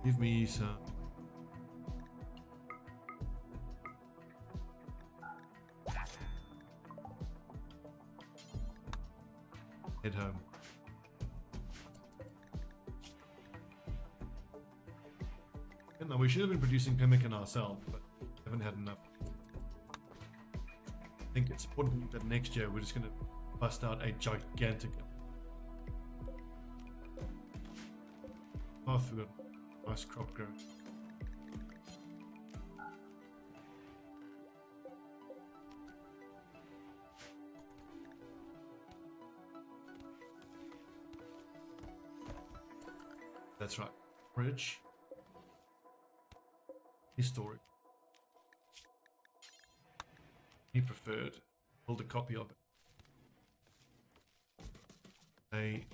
Give me some. Head home. No, we should have been producing pemmican ourselves, but haven't had enough. I think it's important that next year we're just going to bust out a gigantic path. We've got nice crop growing. That's right. Bridge. Storage. He preferred. Build a copy of it. A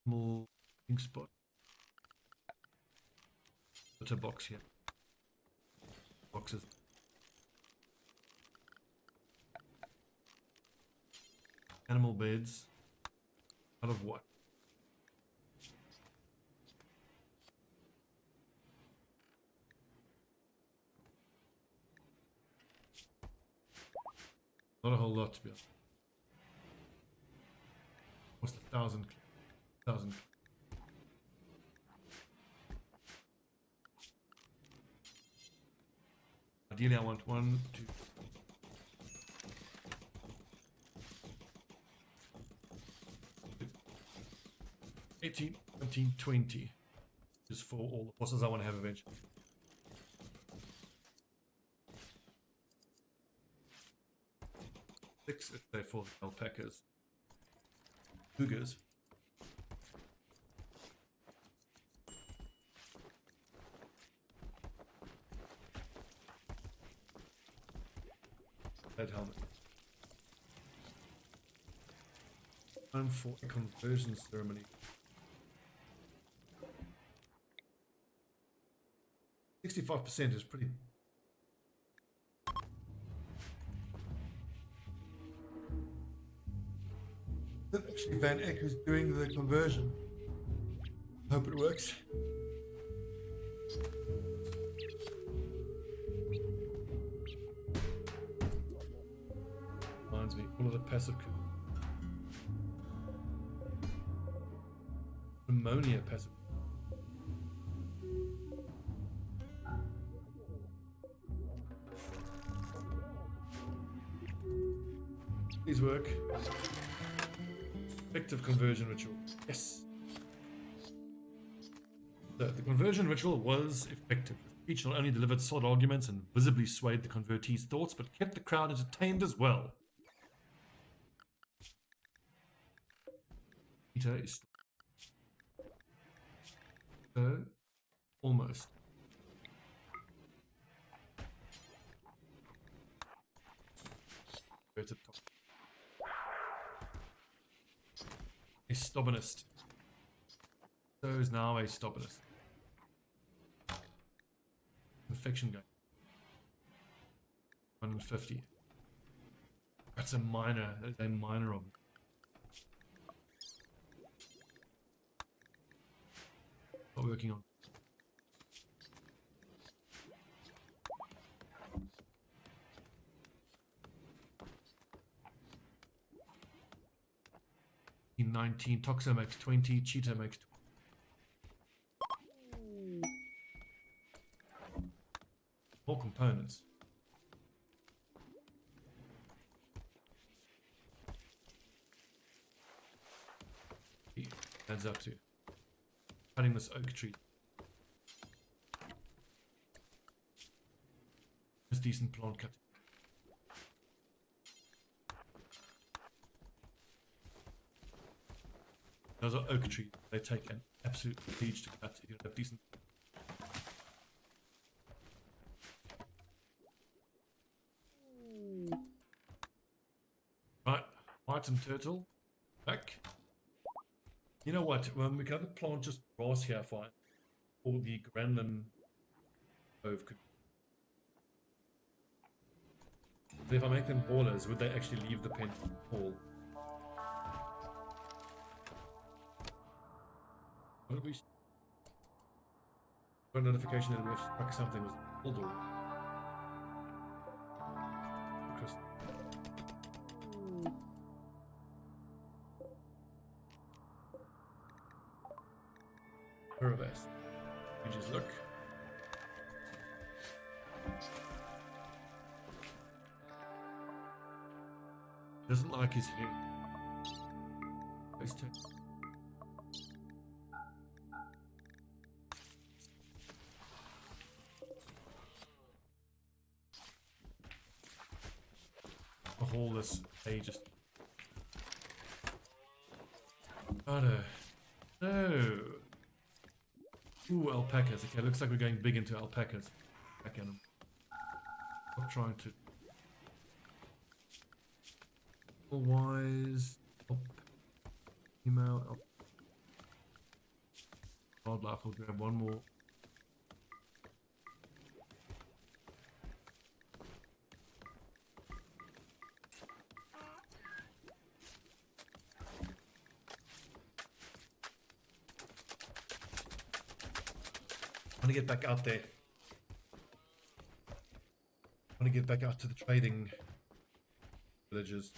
small ink spot. Put a box here. Boxes. Animal beds. Out of what? Not a whole lot, to be honest. What's the 1,000? 1,000. Ideally, I want 1, 2. 18, 19, 20. Just for all the bosses I want to have eventually. If they fall alpacas. Cougars. That helmet. Time for a conversion ceremony. 65% is pretty. Is it actually Van Eck who's doing the conversion? Hope it works. Reminds me, all of the passive. Ammonia passive. Please work. Effective conversion ritual. Yes. The conversion ritual was effective. The speech not only delivered solid arguments and visibly swayed the convertees' thoughts, but kept the crowd entertained as well. Peter is almost. Go to the top. A Stobbinist. So is now a Stobbinist. Infection guy. 150. That's a minor. That is a minor of it. Not working on. In 19, Toxo makes 20, Cheetah makes 20. More components. Adds up to cutting this oak tree. It's decent plant cutting. Those are oak trees. They take an absolute siege to cut if you have decent. Right, white and turtle, back. You know what? We can plant just grass here, fine. Or the Granlin Cove could. But if I make them ballers, would they actually leave the pen hall? What did we? Got a notification that we have struck something was pulled door. Caravans. You just look. Doesn't like his hair. Let's take. A haul this just. Oh no. No. Ooh, alpacas. Okay, looks like we're going big into alpacas. Back at them. I'm trying to. Wise. Email. Wildlife. We'll grab one more. I want to get back out there. I want to get back out to the trading villages.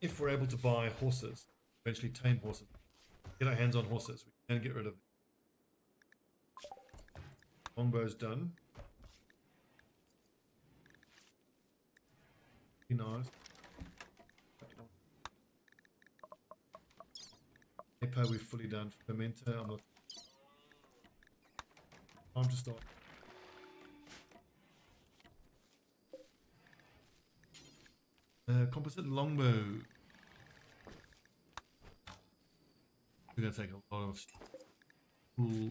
If we're able to buy horses, eventually tame horses, get our hands on horses, we can get rid of them. Longbow's done. Be nice. Paper we've fully done. Fermenter, I'm not. Time to start. Composite longbow. We're gonna take a lot of cool.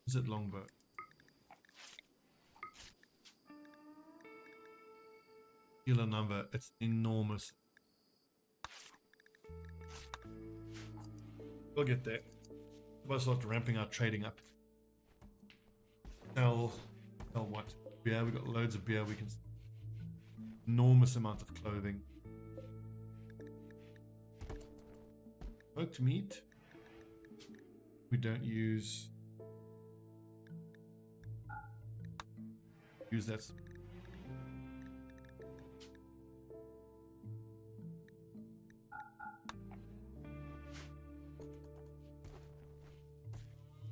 Composite longbow. Kilo number. It's enormous. We'll get there. We'll start ramping our trading up. Sell what? Beer. We got loads of beer. We can. Enormous amount of clothing. Smoked meat. We don't use that.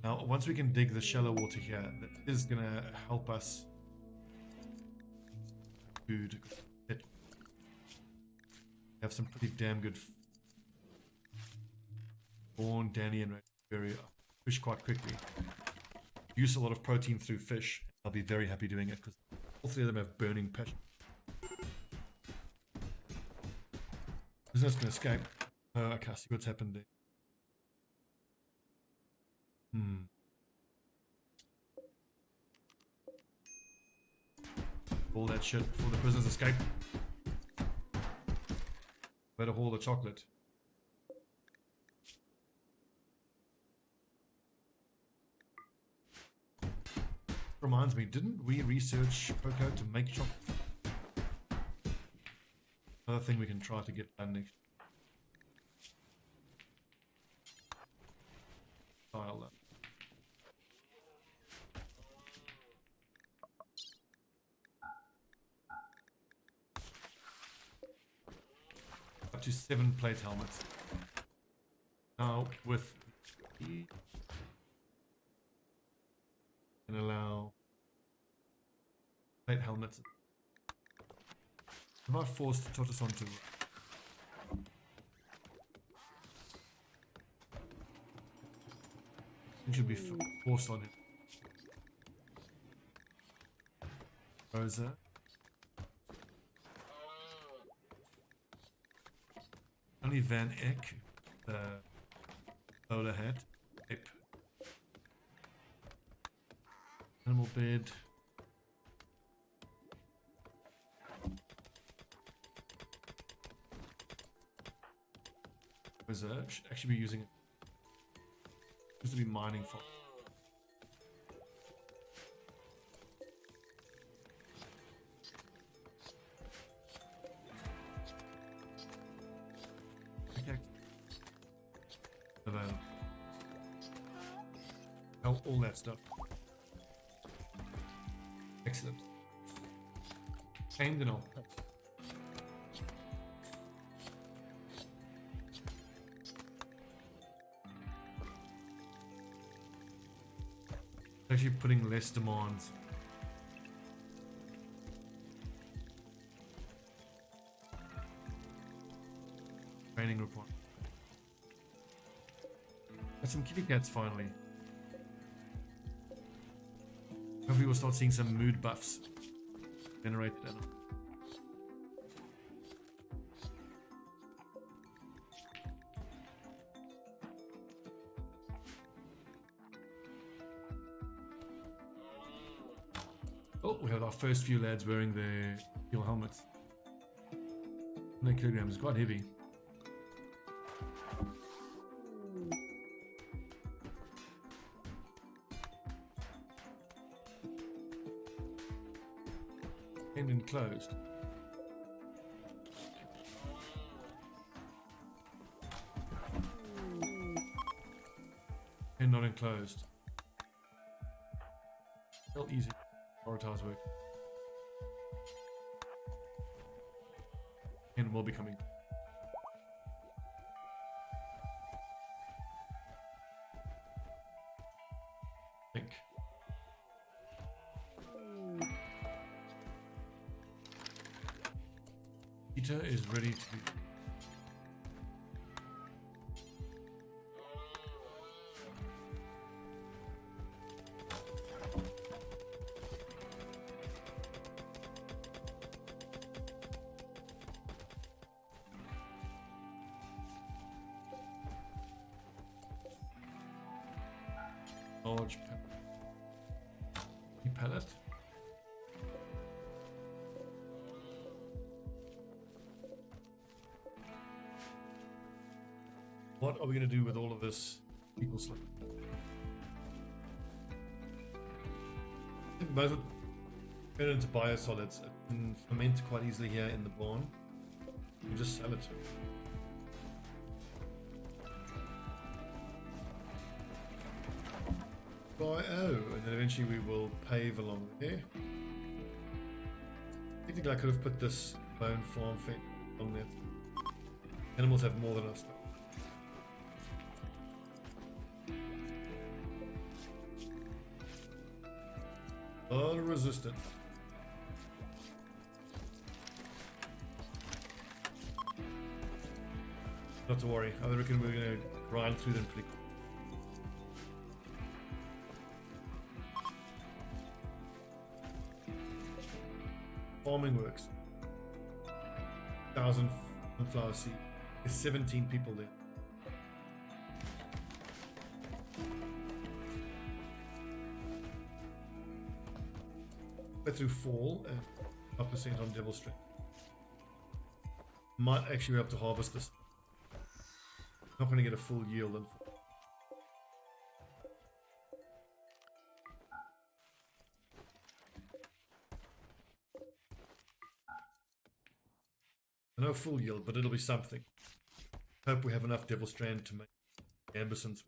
Now, once we can dig the shallow water here, that is gonna help us. Food. We have some pretty damn good. Born, Danny, and Raspberry fish quite quickly. Use a lot of protein through fish. I'll be very happy doing it because all three of them have burning passion. Who's not going to escape? Oh, I can't see what's happened there. All that shit before the prisoners escape. Better haul the chocolate. Reminds me, didn't we research cocoa to make chocolate? Another thing we can try to get done next. Style up to 7 plate helmets. Now with the can allow plate helmets. I'm not forced to tortoise onto. It should be forced on him. Rosa. Only Van Eck, the bowler hat. Ape. Animal bed. Should actually be using it. Used to be mining for. Okay. Available. All that stuff. Excellent. Tamed and all. Actually putting less demands. Training report. Got some kitty cats finally. Hopefully we'll start seeing some mood buffs generated in them. Oh, we have our first few lads wearing their steel helmets. 100 kilograms, quite heavy. And enclosed. And not enclosed. Still easy. Prioritize work. And will be coming. Think. Peter is ready to be. Large pallet. What are we going to do with all of this people slip? I think most of it turn into biosolids. It can ferment quite easily here in the barn. We'll just sell it. Bio, and then eventually we will pave along there. Technically I could have put this bone farm fence along there. Animals have more than us. Oh, resistant. Not to worry, I reckon we're going to grind through them pretty quick. Farming works. 1,000 sunflower seed. There's 17 people there. Go through fall and 5% on devil strength. Might actually be able to harvest this. Not going to get a full yield. No full yield, but it'll be something. Hope we have enough devil strand to make ambitions.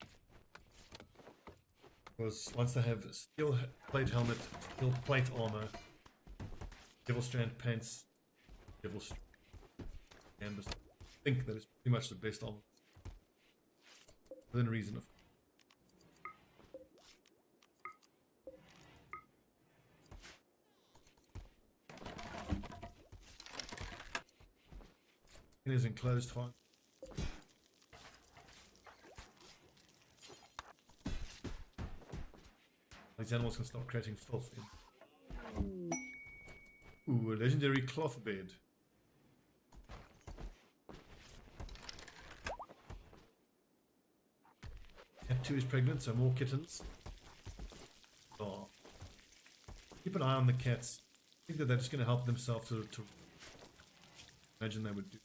Because once they have steel plate helmet, steel plate armor, devil strand pants, devil strand ambition. I think that is pretty much the best armor. Within reason of. It is enclosed fine. These animals can start creating filth. Ooh, a legendary cloth bed. Cat 2 is pregnant, so more kittens. Oh. Keep an eye on the cats. I think that they're just going to help themselves to imagine they would do.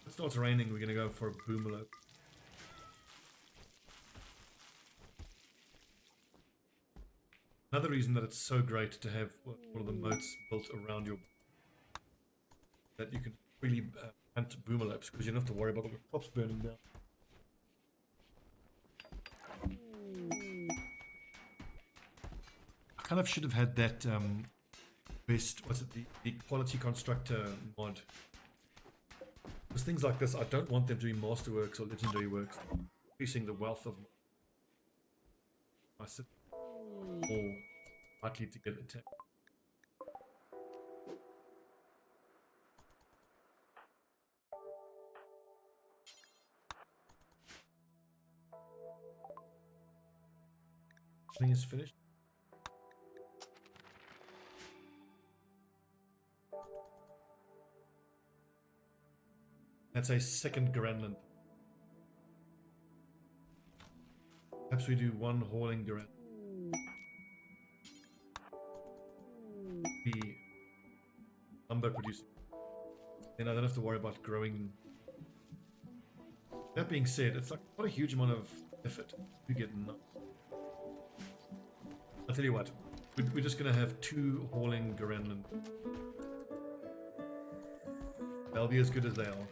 If it starts raining, we're going to go for a boomerlope. Another reason that it's so great to have one of the moats built around your that you can really hunt boomerlopes because you don't have to worry about all the crops burning down. I kind of should have had that the quality constructor mod. Because things like this, I don't want them to be masterworks or legendary works. Increasing the wealth of my city. More likely to get attacked. Thing is finished. That's a second Granland. Perhaps we do one hauling Granland. Be lumber producing. Then I don't have to worry about growing. That being said, it's like not a huge amount of effort to get nuts. I'll tell you what, we're just going to have 2 hauling Granland. They'll be as good as they are.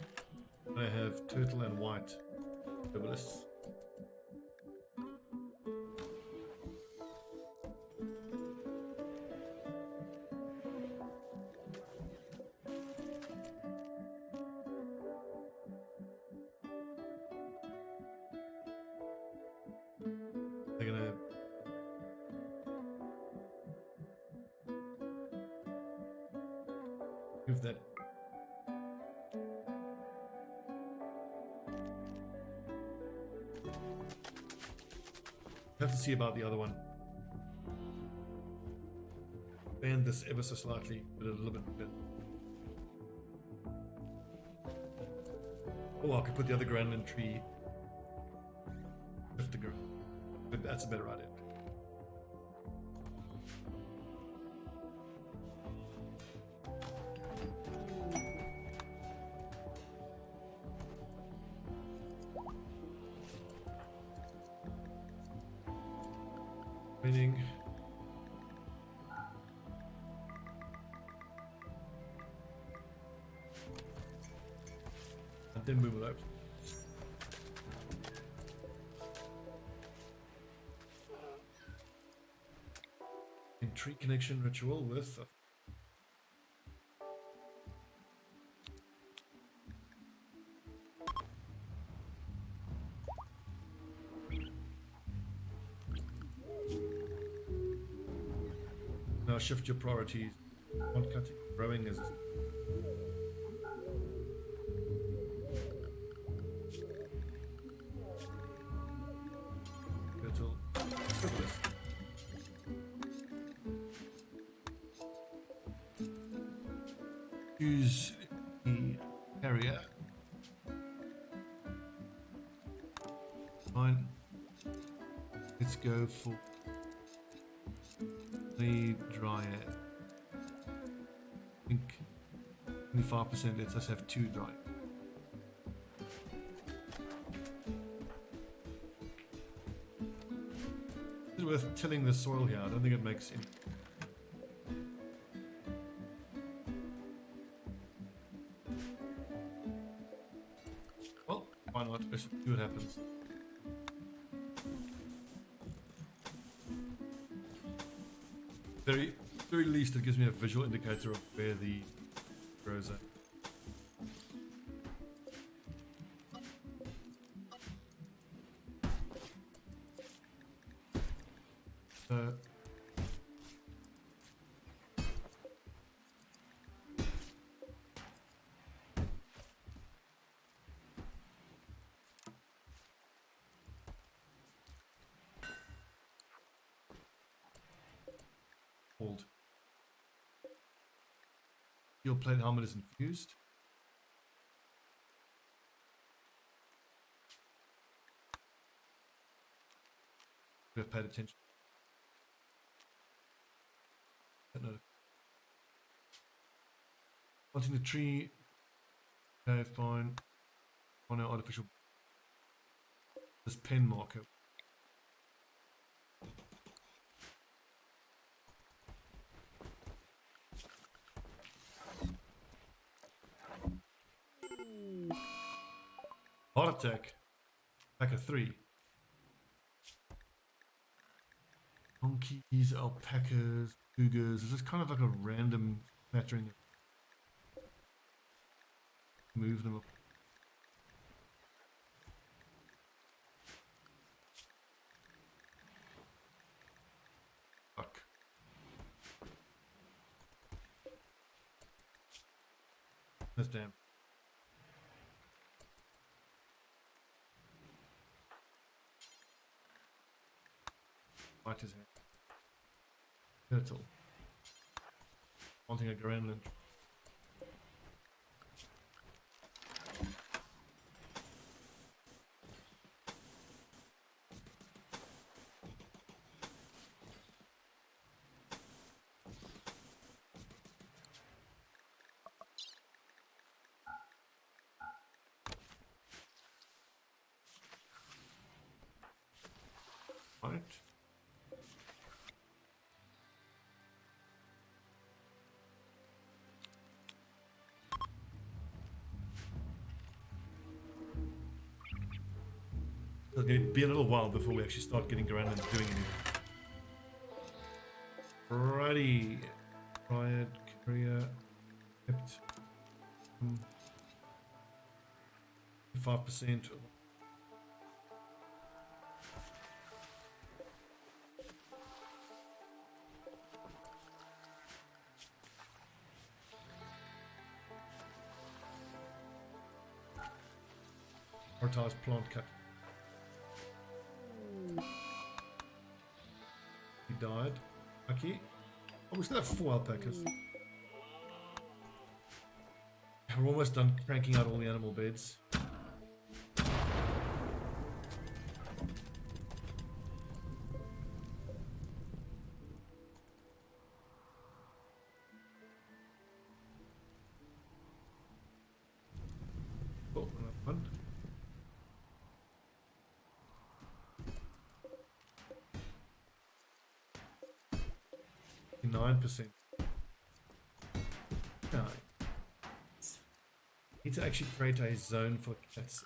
I have turtle and white herbalists. They're gonna move that. Have to see about the other one. Bend this ever so slightly, but a little bit better. Oh, I could put the other Granland tree. Lift the ground. But that's a better idea. Raining. And then move it out. In tree connection ritual with now shift your priorities. On cutting, growing is little simplest. Choose the area. Fine. Let's go for the dry air. I think 25% lets us have 2 dry. Is it worth tilling the soil here? I don't think it makes any. Well, why not? Let's see what happens. Very least, it gives me a visual indicator of where the grows at. Hold. Steel plate helmet is infused. We have paid attention. Wanting the tree. Okay, fine. On our artificial. This pen marker. Heart attack. Packer 3. Donkeys, alpacas, cougars. It's just kind of like a random smattering. Move them up. Fuck. That's damn. Bite his hand. Turtle. Wanting a gremlin. Right. It'll be a little while before we actually start getting around and doing anything. Alrighty. Riot, Korea, kept 5%. Prioritize plant cut. He died. Lucky. Oh, we still have 4 alpacas. We're almost done cranking out all the animal beds. Oh, another one. 9%. No. Need to actually create a zone for cats.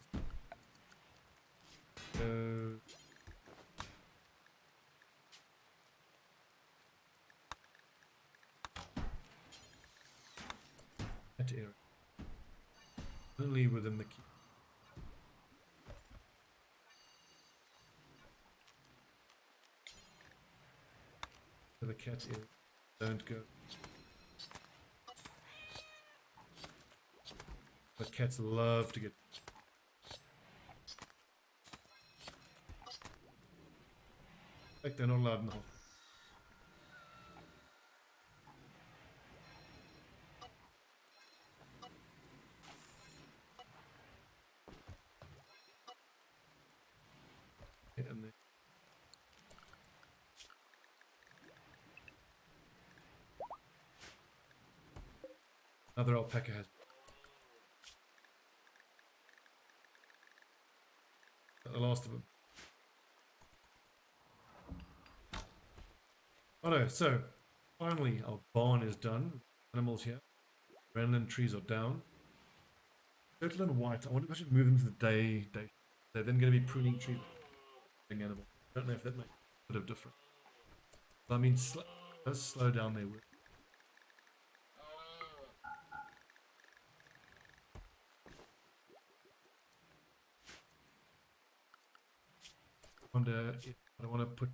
So cat area. Only within the key. So the cat area. Don't go. But cats love to get. In fact, they're not allowed in the house. And then another alpaca has. The last of them. Oh no, so finally our barn is done. Animals here. Granland trees are down. Turtle and white. I wonder if I should move them to the day. They're then going to be pruning trees. Animal. I don't know if that makes a bit of difference. But I mean, does slow down their work. I wonder if I don't want to put.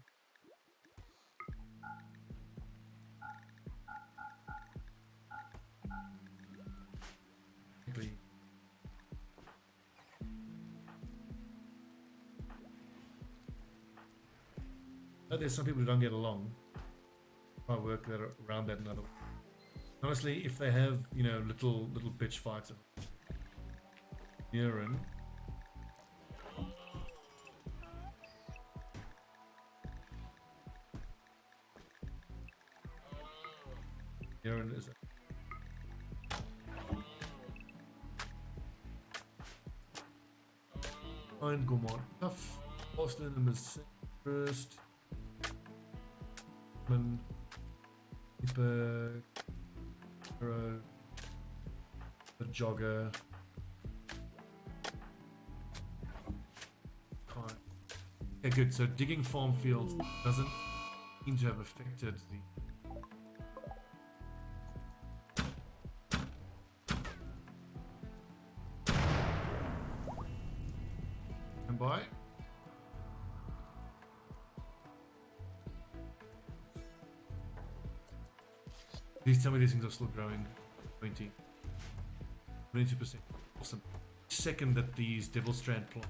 There's some people who don't get along. I work that around that another way. Honestly, if they have, you know, little bitch fights, urine. Urine is Fine, go on. Tough. Boston and the first. Keeper, hero, the jogger. Okay, good. So digging farm fields doesn't seem to have affected the. And by. Please tell me these things are still growing. 22%. Awesome. Second that these devil strand plants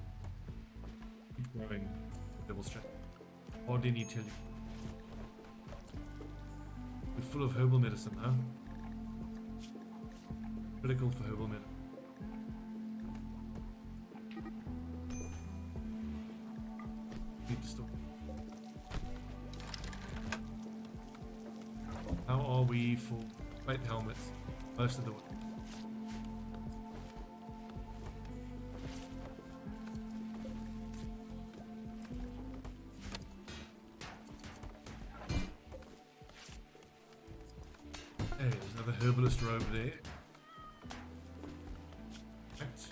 keep growing. Devil strand. Hardly need to tell you. We're full of herbal medicine, huh? Critical for herbal medicine. Need to stop. How are we for plate helmets? Most of the way. Hey, there's another herbalist robe there. Right.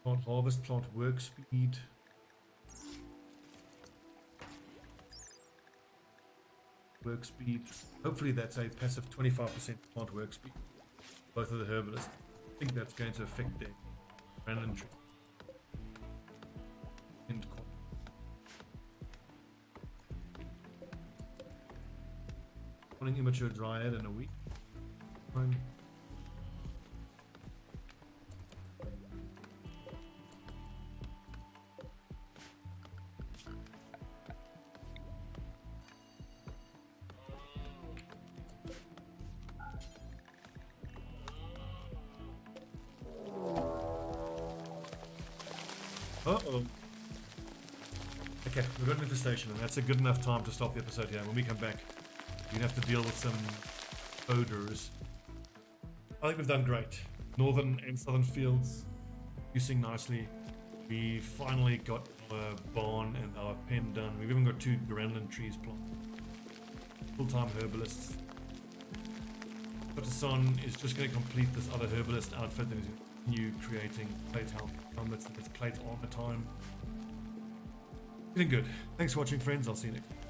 Plant harvest, plant work speed. Work speed. Hopefully that's a passive 25% plant work speed. Both of the herbalists. I think that's going to affect their random tree. End call. One immature dryad in a week. Fine. Uh-oh. Okay, we've got an infestation, and that's a good enough time to stop the episode here. When we come back, we're going to have to deal with some odors. I think we've done great. Northern and southern fields, producing nicely. We finally got our barn and our pen done. We've even got 2 granland trees planted. Full-time herbalists. Son is just going to complete this other herbalist outfit and he's going to continue creating plate helmets and it's plate armor time. Getting good. Thanks for watching, friends. I'll see you next time.